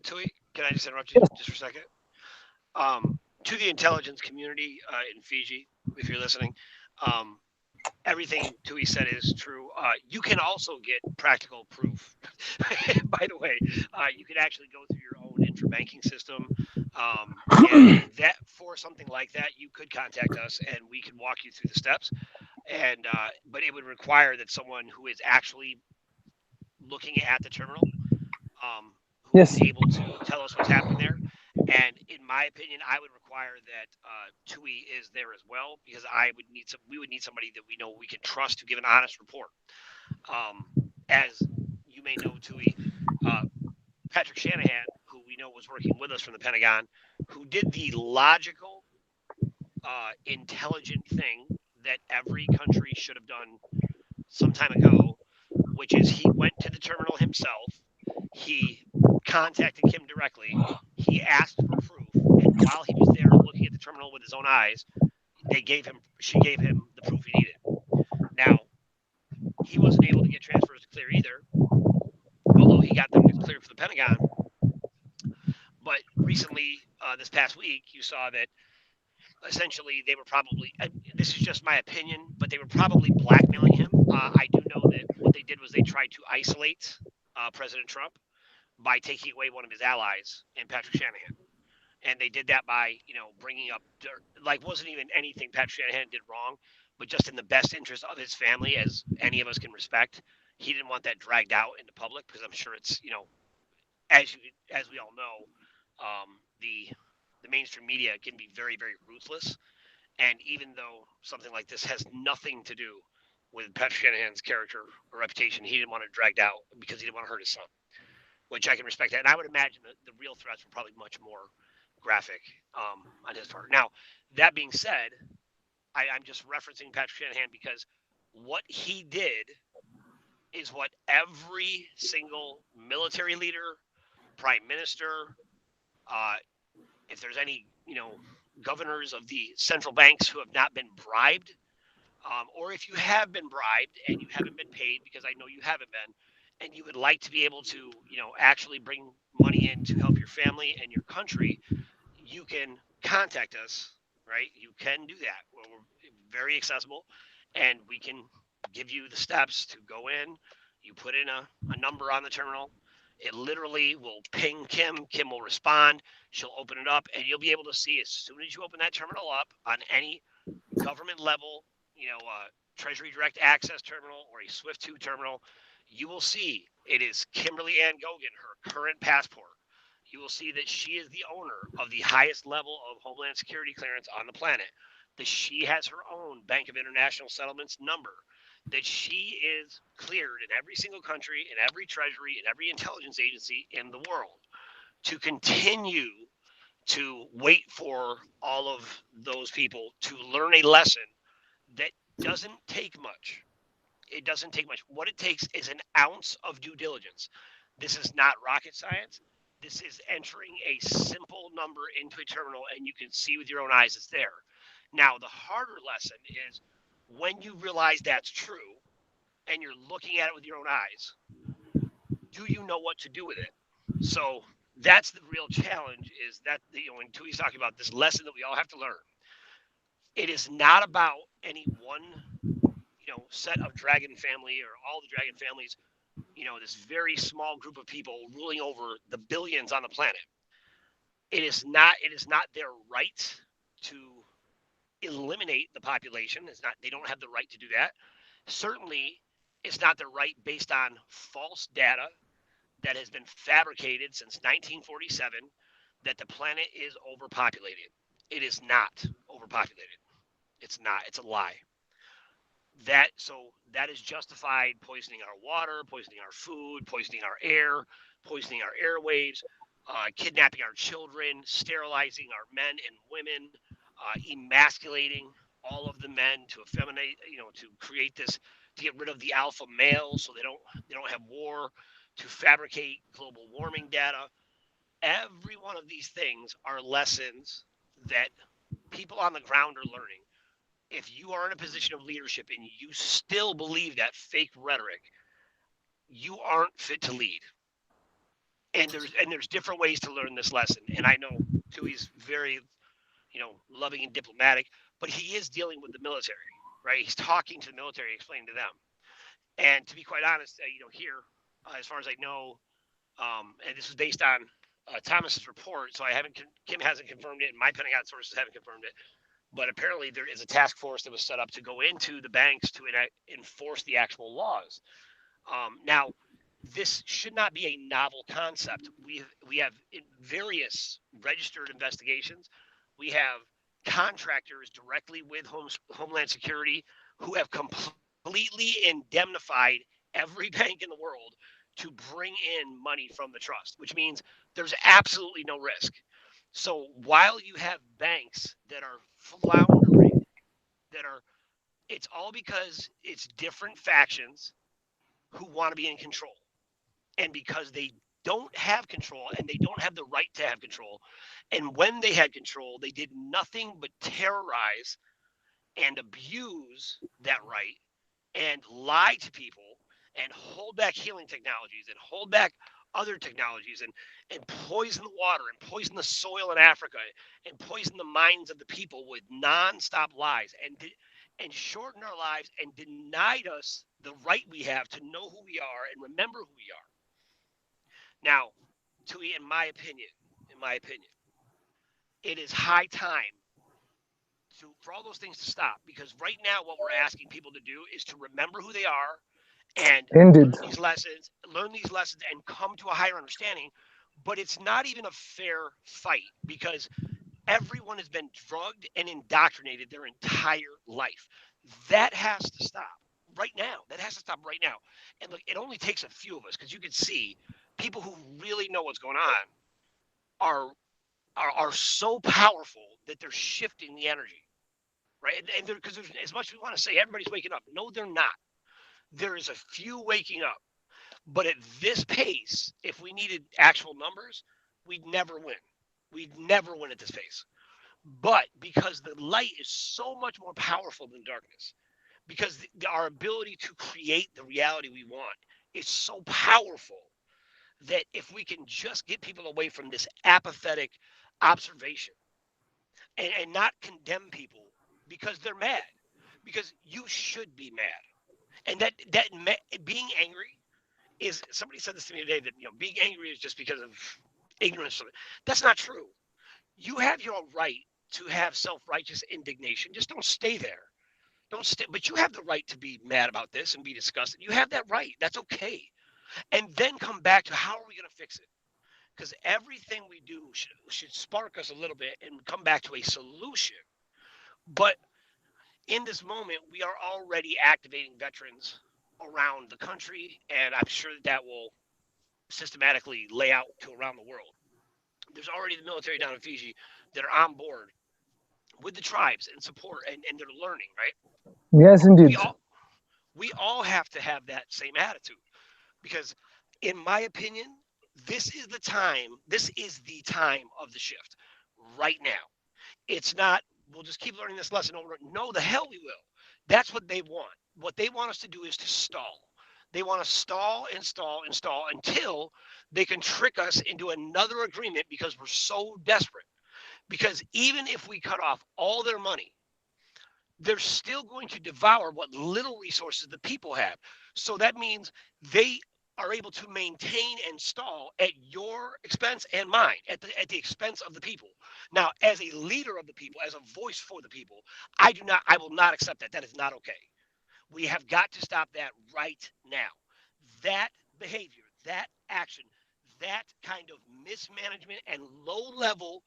S4: Tui, can I just interrupt you
S2: yes,
S4: just for a second? To the intelligence community in Fiji, if you're listening, everything Tui said is true. You can also get practical proof. By the way, you can actually go through your own intrabanking system. And that for something like that, you could contact us and we can walk you through the steps. And but it would require that someone who is actually looking at the terminal, who is
S2: yes,
S4: able to tell us what's happening there. And in my opinion, I would require that TUI is there as well, because we would need somebody that we know we can trust to give an honest report. As you may know, TUI, Patrick Shanahan, who we know was working with us from the Pentagon, who did the logical, intelligent thing that every country should have done some time ago, which is he went to the terminal himself. He contacted Kim directly. He asked for proof, and while he was there looking at the terminal with his own eyes, she gave him the proof he needed. Now, he wasn't able to get transfers to clear either, although he got them to clear for the Pentagon. But recently, this past week, you saw that essentially they were probably, this is just my opinion, but they were probably blackmailing him. I do know that what they did was they tried to isolate President Trump by taking away one of his allies in Patrick Shanahan. And they did that by, bringing up, like, wasn't even anything Patrick Shanahan did wrong, but just in the best interest of his family, as any of us can respect. He didn't want that dragged out into public because I'm sure it's, as we all know, the mainstream media can be very, very ruthless. And even though something like this has nothing to do with Patrick Shanahan's character or reputation, he didn't want it dragged out because he didn't want to hurt his son, which I can respect that. And I would imagine that the real threats were probably much more graphic on his part. Now, that being said, I'm just referencing Patrick Shanahan because what he did is what every single military leader, prime minister, if there's any, governors of the central banks who have not been bribed, or if you have been bribed and you haven't been paid, because I know you haven't been, and you would like to be able to, actually bring money in to help your family and your country, you can contact us, right? You can do that. We're very accessible, and we can give you the steps to go in. You put in a number on the terminal. It literally will ping Kim. Kim will respond. She'll open it up, and you'll be able to see as soon as you open that terminal up on any government level, Treasury Direct Access terminal or a SWIFT 2 terminal, you will see it is Kimberly Ann Gogan, her current passport. You will see that she is the owner of the highest level of Homeland Security clearance on the planet, that she has her own Bank of International Settlements number, that she is cleared in every single country, in every treasury, in every intelligence agency in the world to continue to wait for all of those people to learn a lesson that doesn't take much. It doesn't take much. What it takes is an ounce of due diligence. This is not rocket science. This is entering a simple number into a terminal, and you can see with your own eyes it's there. Now, the harder lesson is when you realize that's true and you're looking at it with your own eyes, do you know what to do with it? So that's the real challenge, is that, when Tui's talking about this lesson that we all have to learn, it is not about any one, set of dragon family or all the dragon families, this very small group of people ruling over the billions on the planet. It is not their right to eliminate the population. It's not, they don't have the right to do that. Certainly, it's not their right based on false data that has been fabricated since 1947 that the planet is overpopulated. It is not overpopulated. It's not. It's a lie. That is justified poisoning our water, poisoning our food, poisoning our air, poisoning our airwaves, kidnapping our children, sterilizing our men and women, emasculating all of the men to effeminate, to create this, to get rid of the alpha males so they don't have war, to fabricate global warming data. Every one of these things are lessons that people on the ground are learning. If you are in a position of leadership and you still believe that fake rhetoric, you aren't fit to lead. And there's different ways to learn this lesson. And I know Tui's very, loving and diplomatic, but he is dealing with the military, right? He's talking to the military, explaining to them. And to be quite honest, here, as far as I know, and this was based on Thomas's report, so Kim hasn't confirmed it, and my Pentagon sources haven't confirmed it. But apparently there is a task force that was set up to go into the banks to enforce the actual laws. Now, this should not be a novel concept. We have in various registered investigations. We have contractors directly with Homeland Security who have completely indemnified every bank in the world to bring in money from the trust, which means there's absolutely no risk. So while you have banks that are floundering, it's all because it's different factions who want to be in control. And because they don't have control and they don't have the right to have control. And when they had control, they did nothing but terrorize and abuse that right and lie to people and hold back healing technologies and hold back other technologies and poison the water and poison the soil in Africa and poison the minds of the people with nonstop lies and shorten our lives and denied us the right we have to know who we are and remember who we are. Now, Tui, in my opinion, it is high time for all those things to stop, because right now what we're asking people to do is to remember who they are and
S2: Indeed.
S4: learn these lessons and come to a higher understanding. But it's not even a fair fight, because everyone has been drugged and indoctrinated their entire life. That has to stop right now. That has to stop right now. And look, it only takes a few of us, because you can see people who really know what's going on are so powerful that they're shifting the energy, right? And because as much as we want to say everybody's waking up, no, they're not. There is a few waking up, but at this pace, if we needed actual numbers, we'd never win. We'd never win at this pace. But because the light is so much more powerful than darkness, because our ability to create the reality we want is so powerful, that if we can just get people away from this apathetic observation and not condemn people because they're mad, because you should be mad. And being angry is, somebody said this to me today, that being angry is just because of ignorance. That's not true. You have your right to have self-righteous indignation. Just don't stay there. But you have the right to be mad about this and be disgusted. You have that right. That's okay. And then come back to, how are we going to fix it? Because everything we do should spark us a little bit and come back to a solution. But in this moment, we are already activating veterans around the country, and I'm sure that will systematically lay out to around the world. There's already the military down in Fiji that are on board with the tribes and support, and they're learning, right?
S2: Yes, indeed.
S4: We all have to have that same attitude because, in my opinion, this is the time. This is the time of the shift right now. It's not, we'll just keep learning this lesson over. No, the hell we will. That's what they want. What they want us to do is to stall. They want to stall and stall and stall until they can trick us into another agreement because we're so desperate. Because even if we cut off all their money, they're still going to devour what little resources the people have. So that means they are able to maintain and stall at your expense and mine, at the expense of the people. Now, as a leader of the people, as a voice for the people, I will not accept that. That is not okay. We have got to stop that right now. That behavior, that action, that kind of mismanagement and low level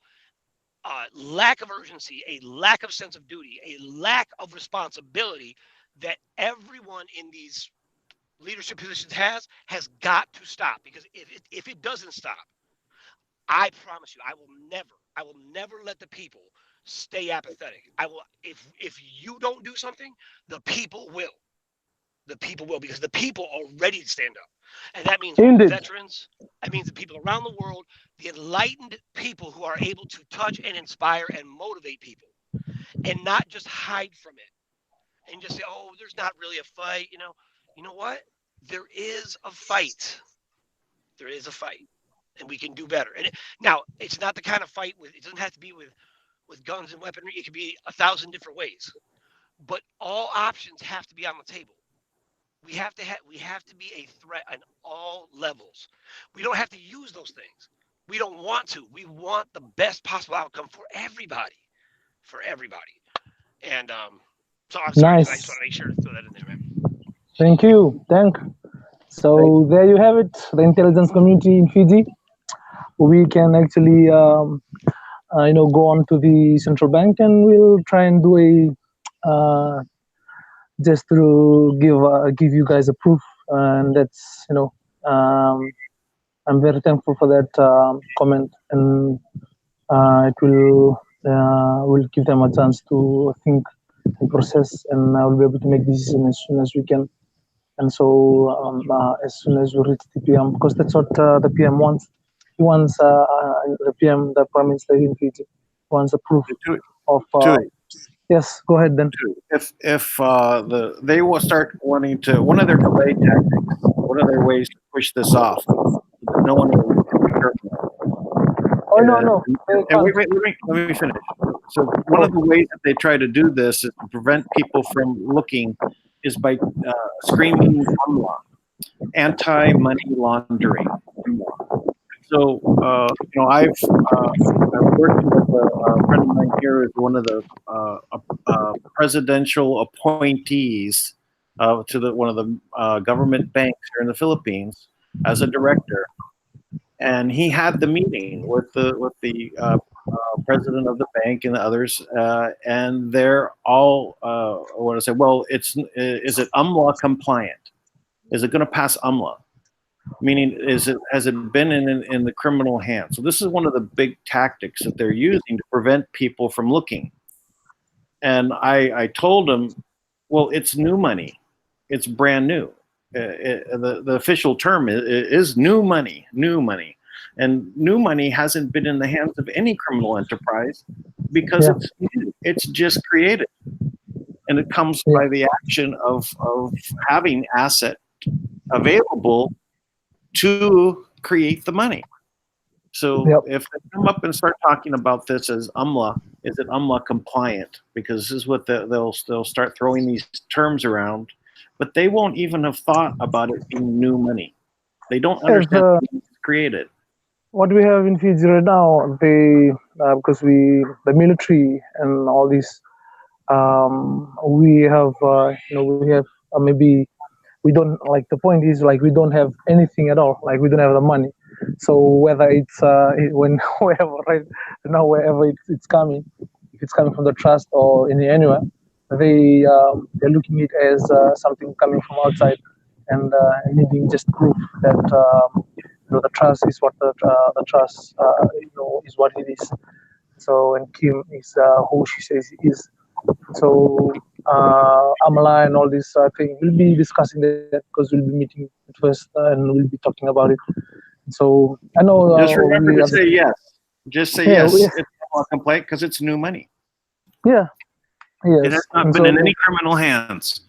S4: lack of urgency, a lack of sense of duty, a lack of responsibility that everyone in these leadership positions has got to stop. Because if it doesn't stop, I promise you, I will never let the people stay apathetic. I will, if you don't do something, the people will. The people will, because the people are ready to stand up. And that means all the veterans, that means the people around the world, the enlightened people who are able to touch and inspire and motivate people and not just hide from it and just say, oh, there's not really a fight. You know what? There is a fight. There is a fight, and we can do better. And now it's not the kind of fight it doesn't have to be with guns and weaponry. It could be 1,000 different ways, but all options have to be on the table. We have to be a threat on all levels. We don't have to use those things. We don't want to. We want the best possible outcome for everybody. For everybody. And so I'm sorry.
S2: Nice.
S4: I just want to make sure to throw that in there, man.
S2: Thank you, Dank. So there you have it, the intelligence community in Fiji. We can actually, go on to the central bank, and we'll try and do just to give you guys a proof, and that's I'm very thankful for that comment, and it will give them a chance to think and process, and I will be able to make decisions as soon as we can. And so as soon as we reach the PM, because that's what the PM wants. He wants the PM, the Prime Minister in Fiji, wants a proof of. Yes, go ahead then.
S1: If they will start wanting to, one of their delay tactics, one of their ways to push this off, no one will.
S2: Oh no!
S1: And wait, let me finish. So one of the ways that they try to do this is to prevent people from looking, is by screaming UMLA, anti-money laundering. So I've worked with a friend of mine here, is one of the presidential appointees to one of the government banks here in the Philippines as a director. And he had the meeting with the president of the bank and the others, and they're all what I say. Well, is it UMLA compliant? Is it going to pass UMLA? Meaning, has it been in the criminal hands? So this is one of the big tactics that they're using to prevent people from looking. And I told them, well, it's new money, it's brand new. The official term is new money, and new money hasn't been in the hands of any criminal enterprise because it's just created, and it comes by the action of having asset available to create the money. So if they come up and start talking about this as UMLA, is it UMLA compliant? Because this is what they'll start throwing these terms around. But they won't even have thought about it being new money. They don't understand how it's created.
S2: What we have in Fiji right now, because the military and all these, we have maybe we don't, like, the point is, like, we don't have anything at all. Like, we don't have the money. So whether it's wherever right now, wherever it's coming, if it's coming from the trust or anywhere, they're looking at it as something coming from outside, and needing just proof that the trust is what the trust is what it is. So, and Kim is who she says he is. So Amala and all this thing. We'll be discussing that because we'll be meeting at first and we'll be talking about it. So I know
S1: Just remember
S2: we
S1: to
S2: are
S1: say yes. Just say
S2: yeah,
S1: yes. It's a complaint because it's new money.
S2: yeah, yes.
S1: It has not
S2: And
S1: been
S2: so,
S1: in any criminal hands.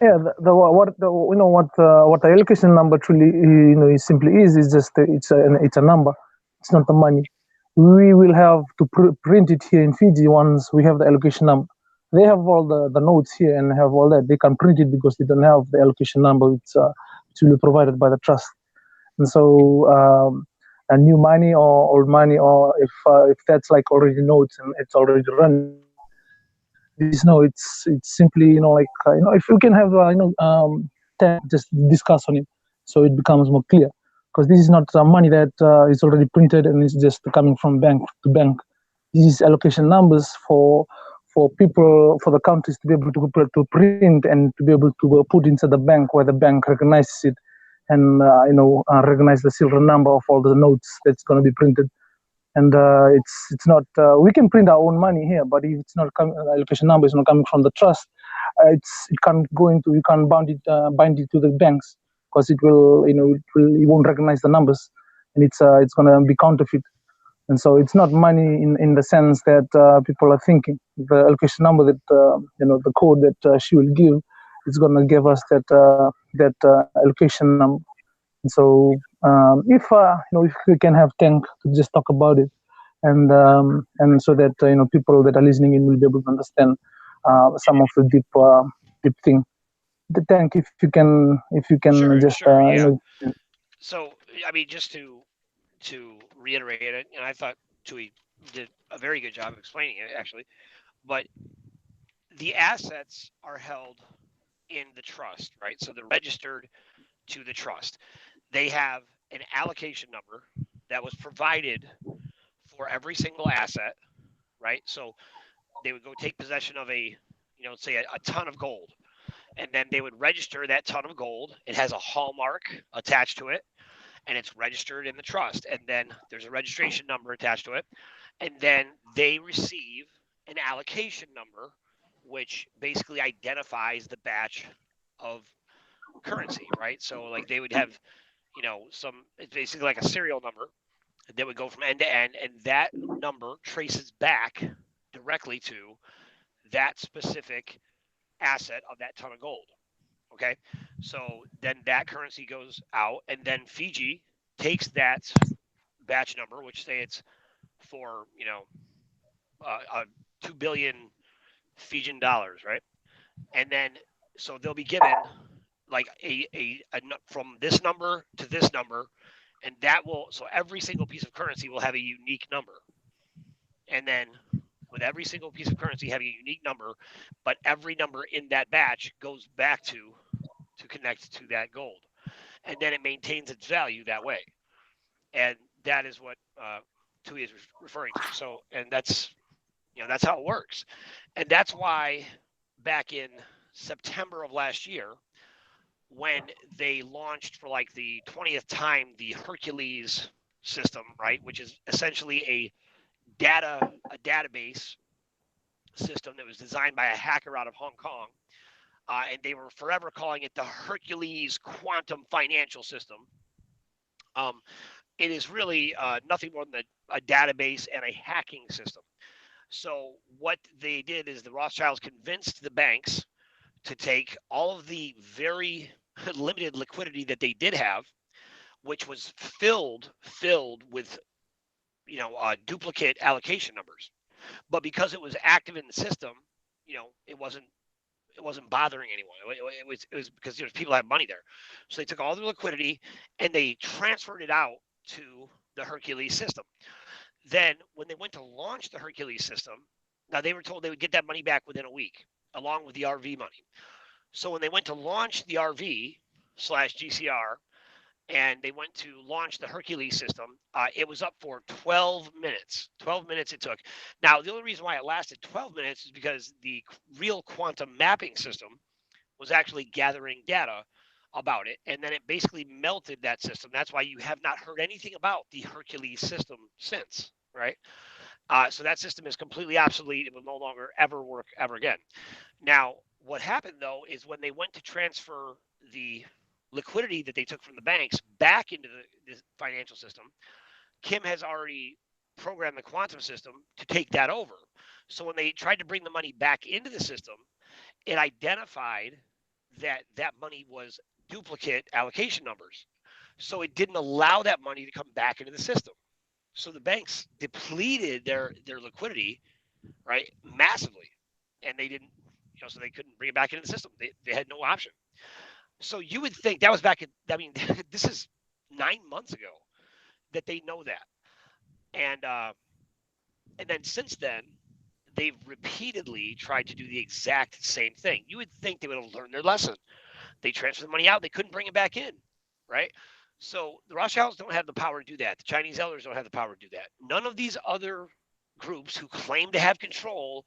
S2: yeah, what the allocation number truly is simply is just it's a number. It's not the money. We will have to print it here in Fiji once we have the allocation number. They have all the notes here and have all that. They can print it because they don't have the allocation number. It's will be provided by the trust. And so a new money or old money, or if that's like already notes and it's already running, this it's simply if you can have just discuss on it so it becomes more clear, because this is not money that is already printed and is just coming from bank to bank. This is allocation numbers for people, for the countries to be able to print and to be able to put into the bank where the bank recognizes it and recognize the serial number of all the notes that's going to be printed. And it's not we can print our own money here, but if it's not allocation number is not coming from the trust, it can't go into, you can't bind it to the banks, because it won't recognize the numbers, and it's going to be counterfeit. And so it's not money in the sense that people are thinking. The allocation number that the code that she will give is going to give us that allocation number. And so if we can have Tank to just talk about it, and so that people that are listening in will be able to understand some of the deep thing. The Tank, if you can
S4: Sure,
S2: just
S4: sure, yeah. So, I mean, just to reiterate it, and I thought Tui did a very good job of explaining it, actually. But the assets are held in the trust, right? So they're registered to the trust. They have an allocation number that was provided for every single asset, right? So they would go take possession of say a ton of gold, and then they would register that ton of gold. It has a hallmark attached to it, and it's registered in the trust. And then there's a registration number attached to it. And then they receive an allocation number, which basically identifies the batch of currency, right? So like they would have, it's basically like a serial number that would go from end to end, and that number traces back directly to that specific asset of that ton of gold. Okay. So then that currency goes out, and then Fiji takes that batch number, which say it's for, 2 billion Fijian dollars, right? And then, so they'll be given like a from this number to this number, and so every single piece of currency will have a unique number. And then with every single piece of currency having a unique number, but every number in that batch goes back to connect to that gold. And then it maintains its value that way. And that is what Tui is referring to. So, and that's how it works. And that's why back in September of last year, when they launched for like the 20th time the Hercules system, right, which is essentially a database system that was designed by a hacker out of Hong Kong, and they were forever calling it the Hercules Quantum Financial System. It is really nothing more than a database and a hacking system. So what they did is the Rothschilds convinced the banks to take all of the very limited liquidity that they did have, which was filled with duplicate allocation numbers. But because it was active in the system, it wasn't bothering anyone. It was because there's people that have money there. So they took all the liquidity and they transferred it out to the Hercules system. Then when they went to launch the Hercules system, now they were told they would get that money back within a week, along with the RV money. So when they went to launch the RV/GCR, and they went to launch the Hercules system, it was up for 12 minutes. 12 minutes it took. Now, the only reason why it lasted 12 minutes is because the real quantum mapping system was actually gathering data about it, and then it basically melted that system. That's why you have not heard anything about the Hercules system since, right? So that system is completely obsolete. It will no longer ever work ever again. Now, what happened though is when they went to transfer the liquidity that they took from the banks back into the financial system, Kim has already programmed the quantum system to take that over. So when they tried to bring the money back into the system, it identified that that money was duplicate allocation numbers. So it didn't allow that money to come back into the system. So the banks depleted their liquidity, right, massively, and they didn't, so they couldn't bring it back into the system. They had no option. So you would think that was back in, I mean, this is 9 months ago that they know that, and then since then they've repeatedly tried to do the exact same thing. You would think they would have learned their lesson. They transferred the money out, they couldn't bring it back in, right? So the Rothschilds don't have the power to do that. The Chinese elders don't have the power to do that. None of these other groups who claim to have control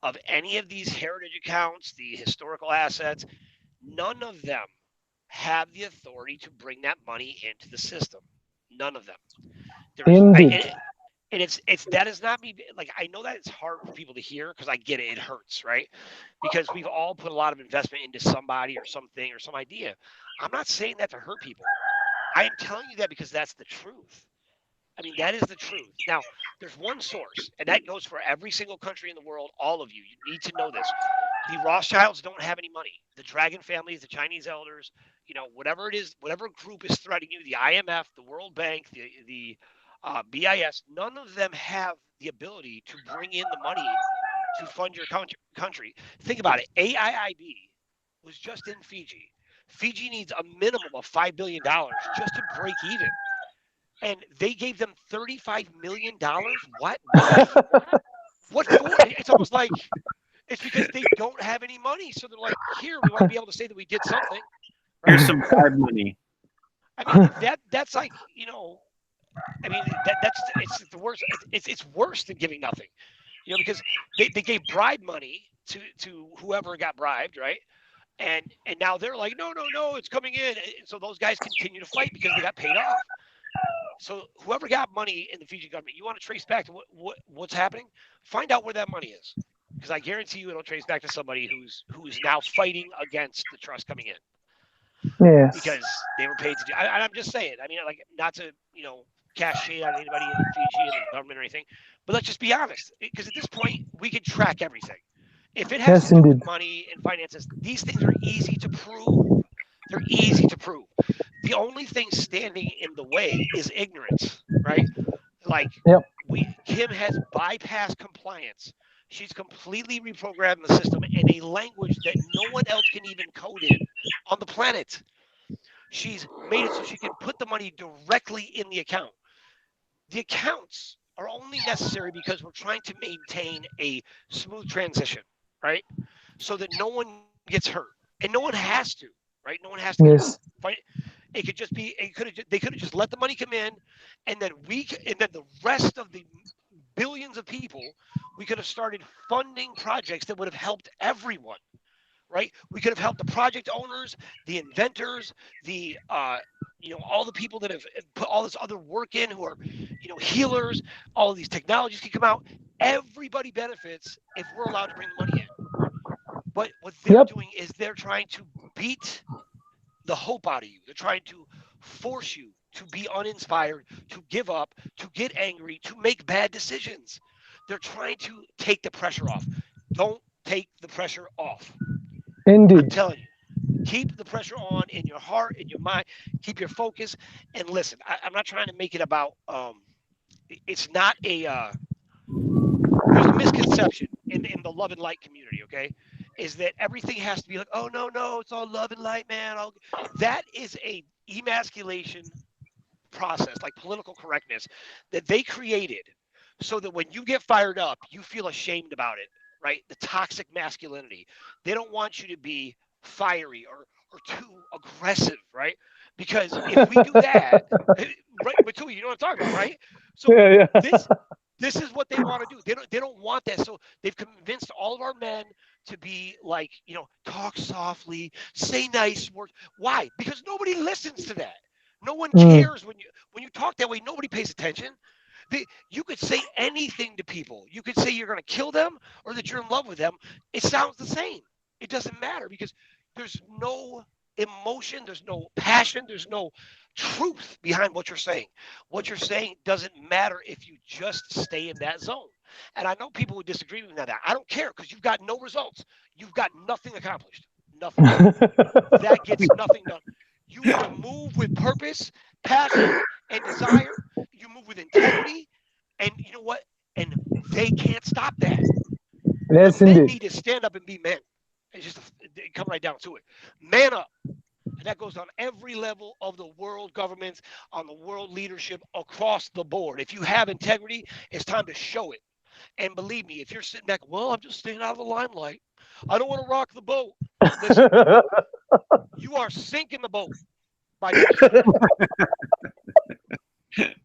S4: of any of these heritage accounts, the historical assets, none of them have the authority to bring that money into the system. None of them.
S2: Indeed.
S4: And it's that is not me. Like, I know that it's hard for people to hear because I get it. It hurts, right? Because we've all put a lot of investment into somebody or something or some idea. I'm not saying that to hurt people. I am telling you that because that's the truth. I mean, that is the truth. Now, there's one source, and that goes for every single country in the world. All of you, you need to know this. The Rothschilds don't have any money. The Dragon families, the Chinese elders, whatever it is, whatever group is threatening you, the IMF, the World Bank, the BIS, none of them have the ability to bring in the money to fund your country. Think about it. AIIB was just in Fiji. Fiji needs a minimum of $5 billion just to break even. And they gave them $35 million. What? What for? It's almost like it's because they don't have any money. So they're like, here, we want to be able to say that we did something. Right?
S1: Here's some bad money.
S4: I mean, that's like, I mean, it's the worst. It's worse than giving nothing, because they gave bribe money to whoever got bribed, right? And now they're like, no, it's coming in. And so those guys continue to fight because they got paid off. So whoever got money in the Fiji government, you want to trace back to what's happening? Find out where that money is, because I guarantee you it'll trace back to somebody who's now fighting against the trust coming in.
S2: Yes.
S4: Because they were paid to do. I'm just saying. I mean, like, not to cast shade on anybody in Fiji and the government or anything, but let's just be honest. Because at this point, we can track everything. If it has to do with money and finances, these things are easy to prove. They're easy to prove. The only thing standing in the way is ignorance, right? Like, Kim has bypassed compliance. She's completely reprogrammed the system in a language that no one else can even code in on the planet. She's made it so she can put the money directly in the account. The accounts are only necessary because we're trying to maintain a smooth transition, right? So that no one gets hurt, and no one has to, right? No one has to.
S2: Yes.
S4: Right? It could just be. They could have just let the money come in, and then the rest of the billions of people, we could have started funding projects that would have helped everyone, right? We could have helped the project owners, the inventors, the all the people that have put all this other work in, who are healers. All of these technologies can come out. Everybody benefits if we're allowed to bring the money in. But what they're doing is they're trying to beat the hope out of you. They're trying to force you to be uninspired, to give up, to get angry, to make bad decisions. They're trying to take the pressure off. Don't take the pressure off.
S2: Indeed.
S4: I'm telling you, keep the pressure on in your heart, in your mind. Keep your focus. And listen, I'm not trying to make it about, it's not a, there's a misconception in the love and light community, okay? Is that everything has to be like, oh, no, it's all love and light, man. That is a emasculation process, like political correctness, that they created so that when you get fired up, you feel ashamed about it, right? The toxic masculinity. They don't want you to be fiery or too aggressive, right? Because if we do that, right, Matui, you know what I'm talking about, right? So this is what they want to do. They don't want that. So they've convinced all of our men to be like, talk softly, say nice words. Why? Because nobody listens to that. No one cares when you talk that way. Nobody pays attention. You could say anything to people. You could say you're going to kill them or that you're in love with them. It sounds the same. It doesn't matter because there's no emotion, there's no passion, there's no truth behind what you're saying. What you're saying doesn't matter if you just stay in that zone. And I know people would disagree with me on that. I don't care because you've got no results. You've got nothing accomplished. Nothing. That gets nothing done. You either move with purpose, passion, and desire. You move with integrity, and you know what? And they can't stop that.
S2: Yes,
S4: The men
S2: indeed.
S4: need to stand up and be men. It's just come right down to it. Man up. And that goes on every level of the world governments, on the world leadership across the board. If you have integrity, it's time to show it. And believe me, if you're sitting back, well, I'm just staying out of the limelight. I don't want to rock the boat. Listen, you are sinking the boat by doing that.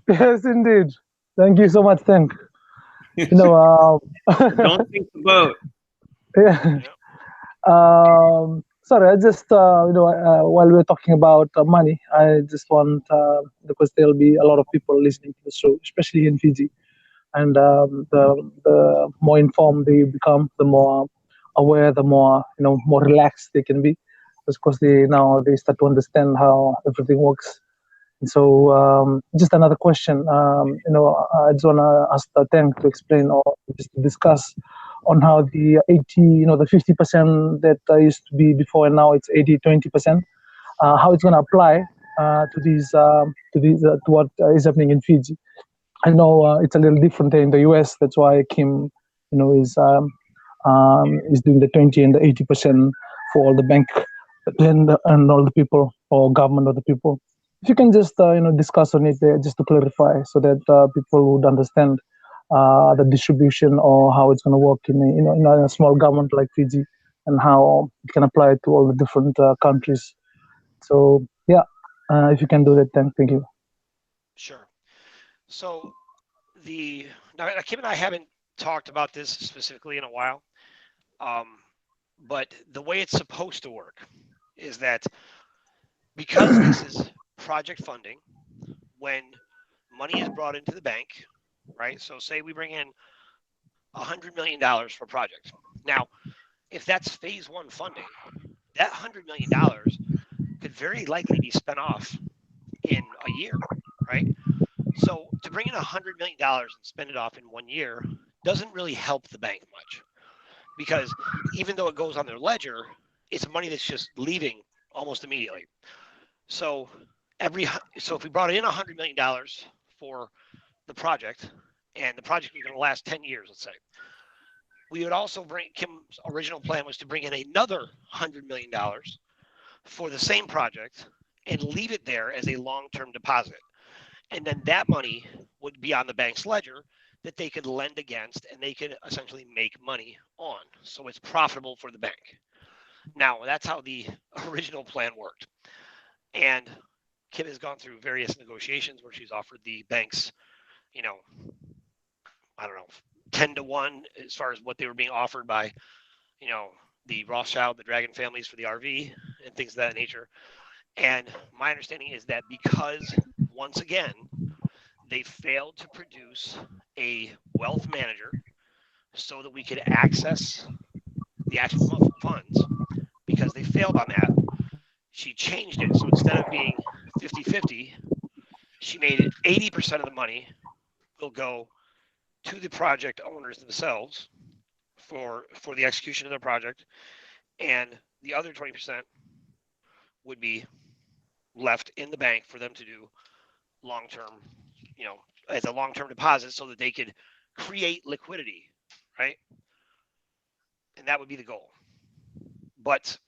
S2: Yes, indeed. Thank you so much, Dank.
S1: Don't sink the boat.
S2: Yeah. Sorry, I just while we're talking about money, I just want because there'll be a lot of people listening to the show, especially in Fiji, and the more informed they become, the more aware, the more more relaxed they can be, because they start to understand how everything works. And so, just another question. I just want to ask Tank to explain or just to discuss on how the 80, the 50% that used to be before and now it's 80, 20%, how it's going to apply to what is happening in Fiji. I know it's a little different in the US. That's why Kim, is doing the 20 and the 80% for all the bank and all the people or government of the people. If you can just discuss on it there, just to clarify, so that people would understand the distribution or how it's going to work in a small government like Fiji, and how it can apply to all the different countries. So yeah, if you can do that, then thank you.
S4: Sure. So now Kim and I haven't talked about this specifically in a while, but the way it's supposed to work is that because this is project funding, when money is brought into the bank, right? So say we bring in $100 million for a project. Now, if that's phase one funding, that $100 million could very likely be spent off in a year, right? So to bring in $100 million and spend it off in 1 year doesn't really help the bank much, because even though it goes on their ledger, it's money that's just leaving almost immediately. So if we brought in $100 million for the project, and the project is going to last 10 years, let's say, we would also Kim's original plan was to bring in another $100 million for the same project and leave it there as a long-term deposit. And then that money would be on the bank's ledger that they could lend against, and they could essentially make money on. So it's profitable for the bank. Now, that's how the original plan worked. And Kim has gone through various negotiations where she's offered the banks, 10-1 as far as what they were being offered by, the Rothschild, the Dragon families for the RV and things of that nature. And my understanding is that because, once again, they failed to produce a wealth manager so that we could access the actual funds, because they failed on that, she changed it. So instead of being 50-50, she made it 80% of the money will go to the project owners themselves for the execution of their project, and the other 20% would be left in the bank for them to do long-term, as a long-term deposit, so that they could create liquidity, right? And that would be the goal. But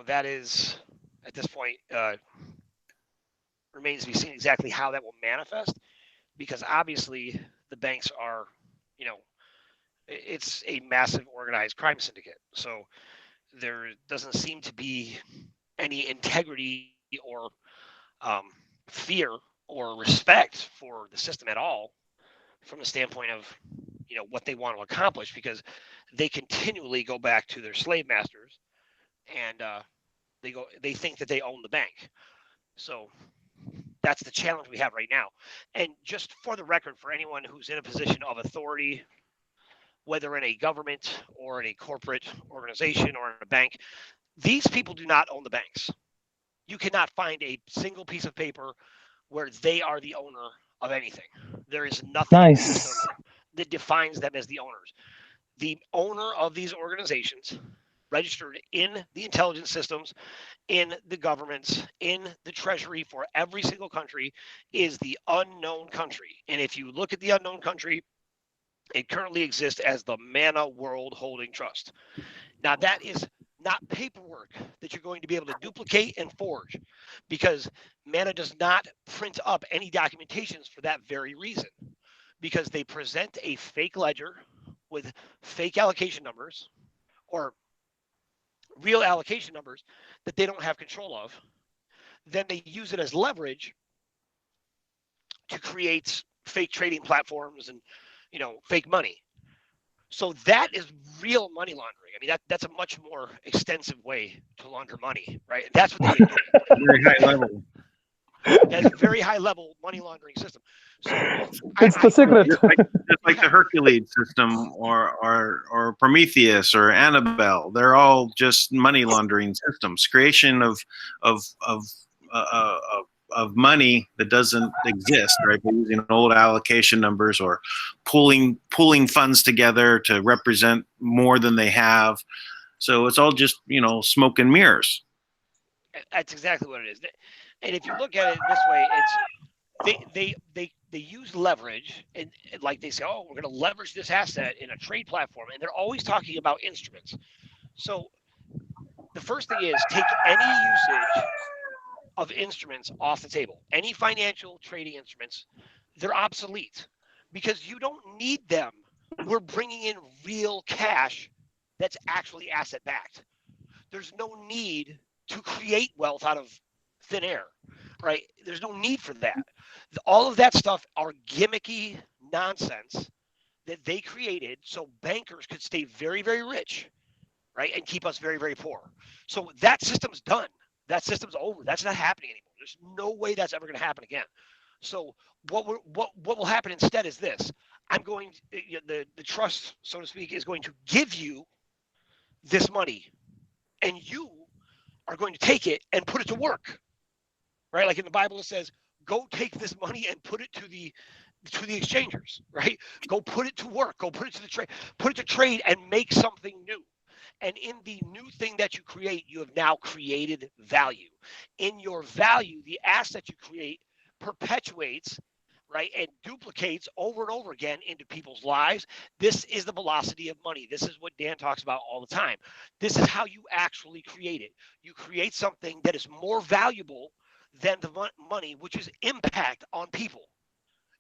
S4: that is, at this point, remains to be seen exactly how that will manifest, because obviously the banks are, it's a massive organized crime syndicate. So there doesn't seem to be any integrity or fear or respect for the system at all, from the standpoint of what they want to accomplish, because they continually go back to their slave masters, and they think that they own the bank. So that's the challenge we have right now. And just for the record, for anyone who's in a position of authority, whether in a government or in a corporate organization or in a bank, these people do not own the banks. You cannot find a single piece of paper where they are the owner of anything. There is nothing in the system that defines them as the owners. The owner of these organizations, registered in the intelligence systems, in the governments, in the treasury for every single country, is the unknown country. And if you look at the unknown country, it currently exists as the Manna World Holding Trust. Now, that is not paperwork that you're going to be able to duplicate and forge, because Manna does not print up any documentations for that very reason, because they present a fake ledger with fake allocation numbers or real allocation numbers that they don't have control of. Then they use it as leverage to create fake trading platforms and, fake money. So that is real money laundering. I mean, that's a much more extensive way to launder money, right? That's what they've been doing.
S1: Very high level.
S4: That's a very high level money laundering system. So
S2: It's the secret.
S1: Just like the Hercules system or Prometheus or Annabelle, they're all just money laundering systems. Creation of money that doesn't exist, right? By using old allocation numbers or pooling funds together to represent more than they have. So it's all just smoke and mirrors.
S4: That's exactly what it is. And if you look at it this way, it's they use leverage, and like they say, oh, we're going to leverage this asset in a trade platform, and they're always talking about instruments. So the first thing is take any usage of instruments off the table. Any financial trading instruments, they're obsolete because you don't need them. We're bringing in real cash that's actually asset backed. There's no need to create wealth out of thin air, right? There's no need for that. All of that stuff are gimmicky nonsense that they created so bankers could stay very, very rich, right? And keep us very, very poor. So that system's done. That system's over. That's not happening anymore. There's no way that's ever going to happen again. So what will happen instead is this. I'm going to, the trust, so to speak, is going to give you this money, and you are going to take it and put it to work, right? Like in the Bible, it says, go take this money and put it to the exchangers, right? Go put it to work. Go put it to the trade. Put it to trade and make something new. And in the new thing that you create, you have now created value. In your value, the asset you create perpetuates, right, and duplicates over and over again into people's lives. This is the velocity of money. This is what Dan talks about all the time. This is how you actually create it. You create something that is more valuable than the money, which is impact on people.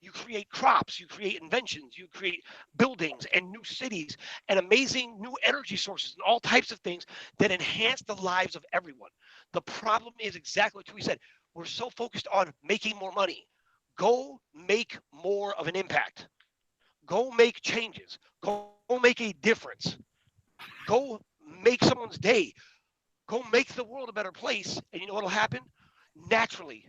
S4: You create crops, you create inventions, you create buildings and new cities and amazing new energy sources and all types of things that enhance the lives of everyone. The problem is exactly what we said. We're so focused on making more money. Go make more of an impact. Go make changes. Go make a difference. Go make someone's day. Go make the world a better place. And you know what will happen? Naturally,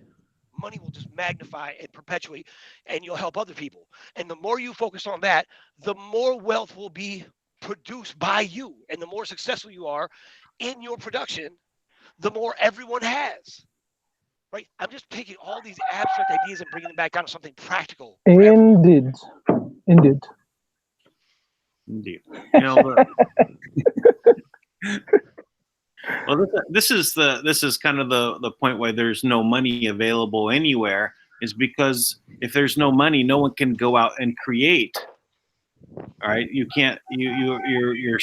S4: money will just magnify and perpetuate, and you'll help other people. And the more you focus on that, the more wealth will be produced by you. And the more successful you are in your production, the more everyone has. Right? I'm just taking all these abstract ideas and bringing them back down to something practical.
S2: Indeed.
S1: Well, this is kind of the point why there's no money available anywhere, is because if there's no money, no one can go out and create. All right, you can't. You're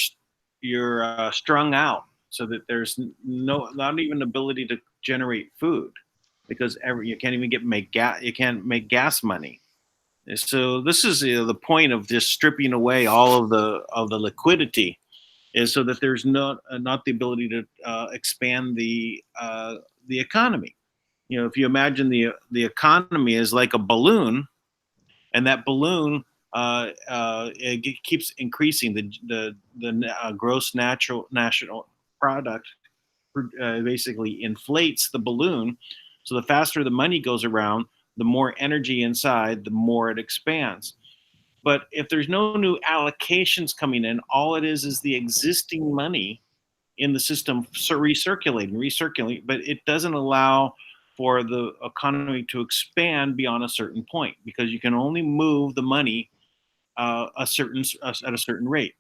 S1: strung out, so that there's not even ability to generate food, because you can't even make gas. You can't make gas money. So this is the point of just stripping away all of the liquidity, is so that there's not the ability to expand the economy. If you imagine the economy is like a balloon, and that balloon it keeps increasing, the gross national product basically inflates the balloon, So the faster the money goes around, the more energy inside, the more it expands. But if there's no new allocations coming in, all it is the existing money in the system recirculating, but it doesn't allow for the economy to expand beyond a certain point, because you can only move the money at a certain rate.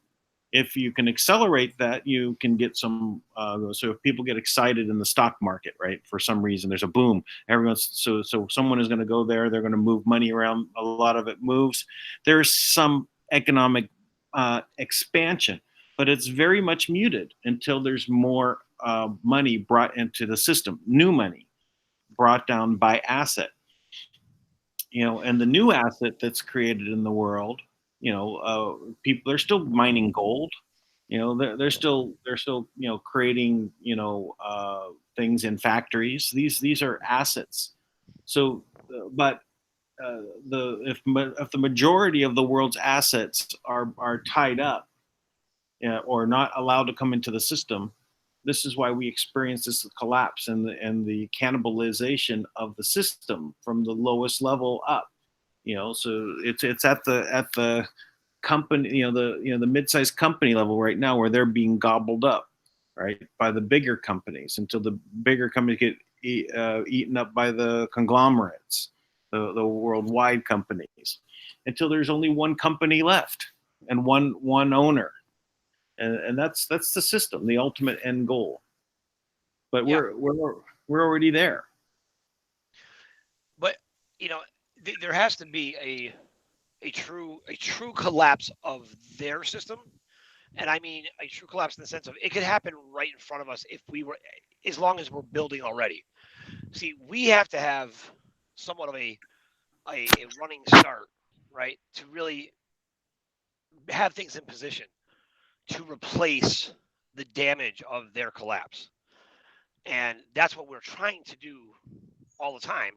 S1: If you can accelerate that, you can get some. So if people get excited in the stock market, right, for some reason, there's a boom. Everyone's so someone is going to go there. They're going to move money around. A lot of it moves. There's some economic expansion, but it's very much muted until there's more money brought into the system, new money brought down by asset. And the new asset that's created in the world, people are still mining gold. They're still creating things in factories. These are assets. So, but if the majority of the world's assets are tied up, or not allowed to come into the system, this is why we experience this collapse and the cannibalization of the system from the lowest level up. So it's at the company, the mid-sized company level right now, where they're being gobbled up, right, by the bigger companies, until the bigger companies get eaten up by the conglomerates, the worldwide companies, until there's only one company left and one owner, and that's the system, the ultimate end goal. But we're already there.
S4: But there has to be a true collapse of their system. And I mean a true collapse in the sense of it could happen right in front of us as long as we're building already. See, we have to have somewhat of a running start, right, to really have things in position to replace the damage of their collapse. And that's what we're trying to do all the time.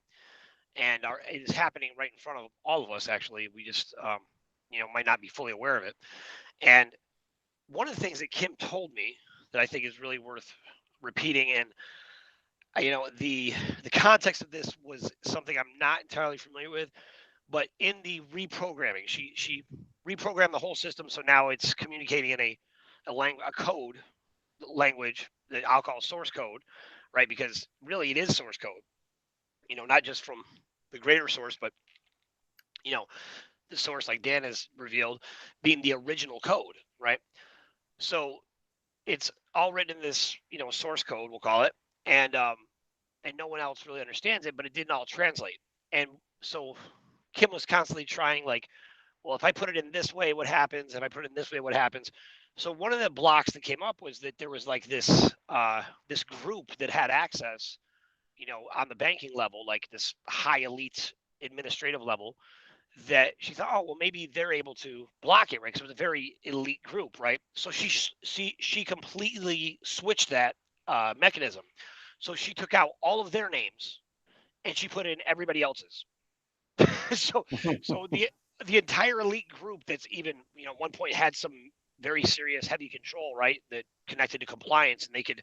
S4: And it is happening right in front of all of us, actually. We just, might not be fully aware of it. And one of the things that Kim told me that I think is really worth repeating, and, the context of this was something I'm not entirely familiar with, but in the reprogramming, she reprogrammed the whole system, so now it's communicating in a code language that I'll call source code, right? Because really it is source code, not just from the greater source, but the source, like Dan has revealed, being the original code, right? So it's all written in this source code, we'll call it, and no one else really understands it, but it didn't all translate. And so Kim was constantly trying, like, well, if I put it in this way, what happens? If I put it in this way, what happens? So one of the blocks that came up was that there was like this group that had access, on the banking level, like this high elite administrative level, that she thought, oh, well, maybe they're able to block it, right? Because it was a very elite group, right? So she completely switched that mechanism. So she took out all of their names and she put in everybody else's. so the entire elite group that's even, at one point had some very serious heavy control, right, that connected to compliance, and they could,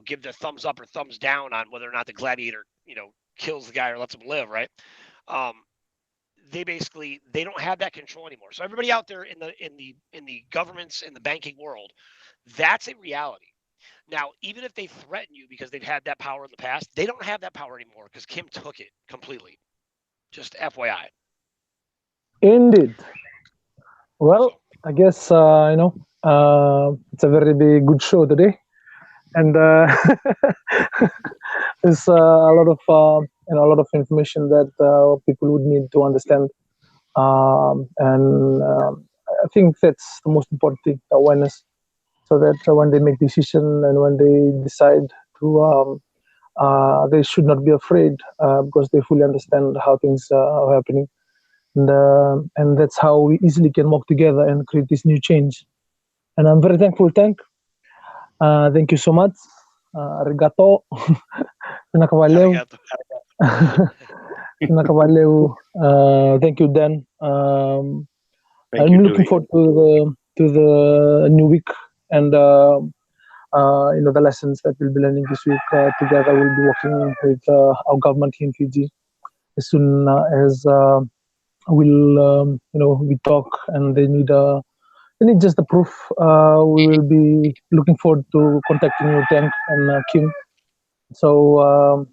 S4: give the thumbs up or thumbs down on whether or not the gladiator, kills the guy or lets him live, right? They don't have that control anymore. So everybody out there in the governments, in the banking world, that's a reality. Now, even if they threaten you because they've had that power in the past, they don't have that power anymore because Kim took it completely. Just FYI.
S2: Indeed. Well, I guess it's a very big, good show today, and there's a lot of information that people would need to understand, and I think that's the most important thing, awareness, so that when they make decision and when they decide to, they should not be afraid because they fully understand how things are happening. And that's how we easily can work together and create this new change. And I'm very thankful, Dank. Thank you so much. Arigato. Pinakavaleu. Pinakavaleu. Thank you, Dan. I'm looking forward to the new week, and the lessons that we'll be learning this week together. We'll be working with our government here in Fiji as soon as we talk, and they need just the proof. We will be looking forward to contacting you, Dank and Kim. So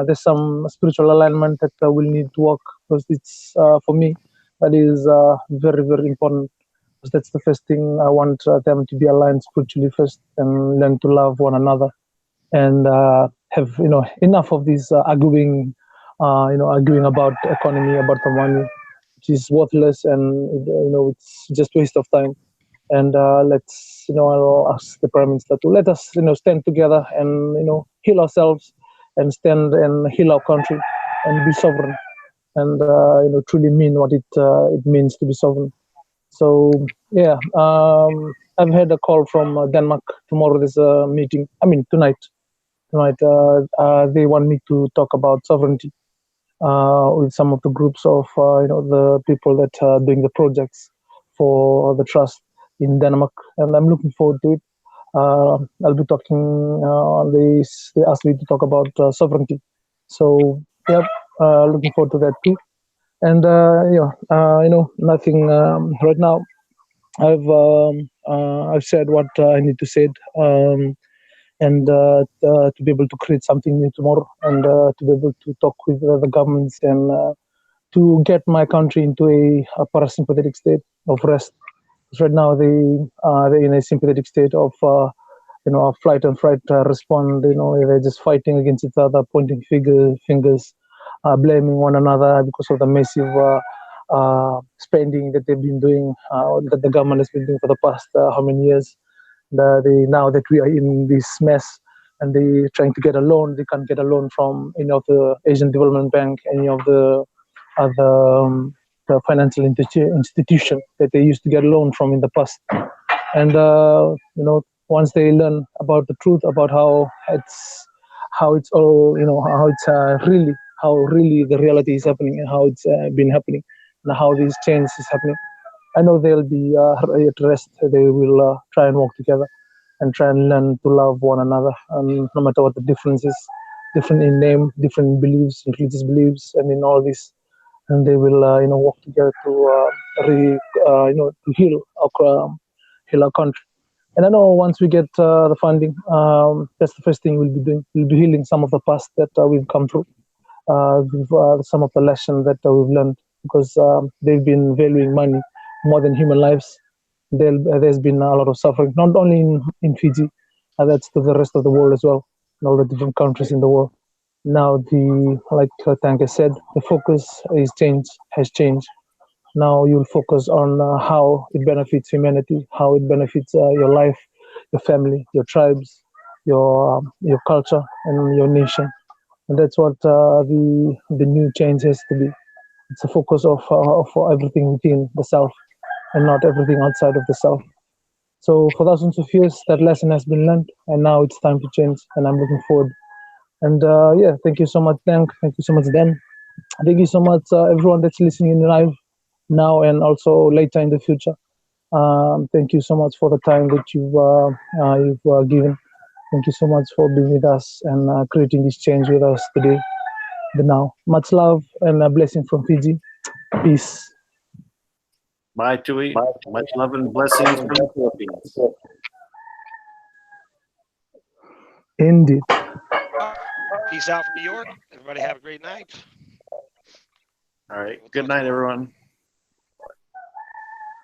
S2: there's some spiritual alignment that we'll need to work, because it's for me that is very, very important, because that's the first thing. I want them to be aligned spiritually first and learn to love one another, and have enough of this arguing about economy, about the money, which is worthless, and it's just waste of time. And I'll ask the Prime Minister to let us stand together and heal ourselves, and stand and heal our country, and be sovereign, and truly mean what it means to be sovereign. So yeah, I've had a call from Denmark. Tomorrow there's a meeting. I mean tonight. They want me to talk about sovereignty with some of the groups of the people that are doing the projects for the trust in Denmark, and I'm looking forward to it. I'll be talking. They asked me to talk about sovereignty, so yeah, looking forward to that too. And nothing right now. I've said what I need to say, and to be able to create something new tomorrow, and to be able to talk with the governments, and to get my country into a parasympathetic state of rest. Because right now they're in a sympathetic state of flight and fright respond. They're just fighting against each other, pointing fingers, blaming one another because of the massive spending that they've been doing, that the government has been doing for the past how many years. Now that we are in this mess, and they're trying to get a loan, they can't get a loan from any of the Asian Development Bank, any of the other the financial institution that they used to get a loan from in the past. And once they learn about the truth about how it's all, how it's really the reality is happening, and how it's been happening, and how these changes is happening, I know they'll be at rest. They will try and work together, and try and learn to love one another, and no matter what the difference is, different in name, different in beliefs, in religious beliefs, and in all this, and they will work together to heal our country. And I know once we get the funding, that's the first thing we'll be doing. We'll be healing some of the past that we've come through, some of the lessons that we've learned, because they've been valuing money more than human lives. There's been a lot of suffering, not only in Fiji, that's to the rest of the world as well, in all the different countries in the world. Now, like Dank has said, the focus has changed. Now you'll focus on how it benefits humanity, how it benefits your life, your family, your tribes, your culture, and your nation. And that's what the new change has to be. It's a focus of everything within the self, and not everything outside of the self. So for thousands of years, that lesson has been learned, and now it's time to change, and I'm looking forward. And thank you so much, Dank. Thank you so much, Dan. Thank you so much, everyone that's listening in live now and also later in the future. Thank you so much for the time that you've given. Thank you so much for being with us and creating this change with us today. But now, much love and a blessing from Fiji. Peace.
S1: Bye, Tui. Much love and blessings from the Philippines.
S2: Indeed.
S4: Peace out from New York. Everybody have a great night.
S1: All right. Good night, everyone.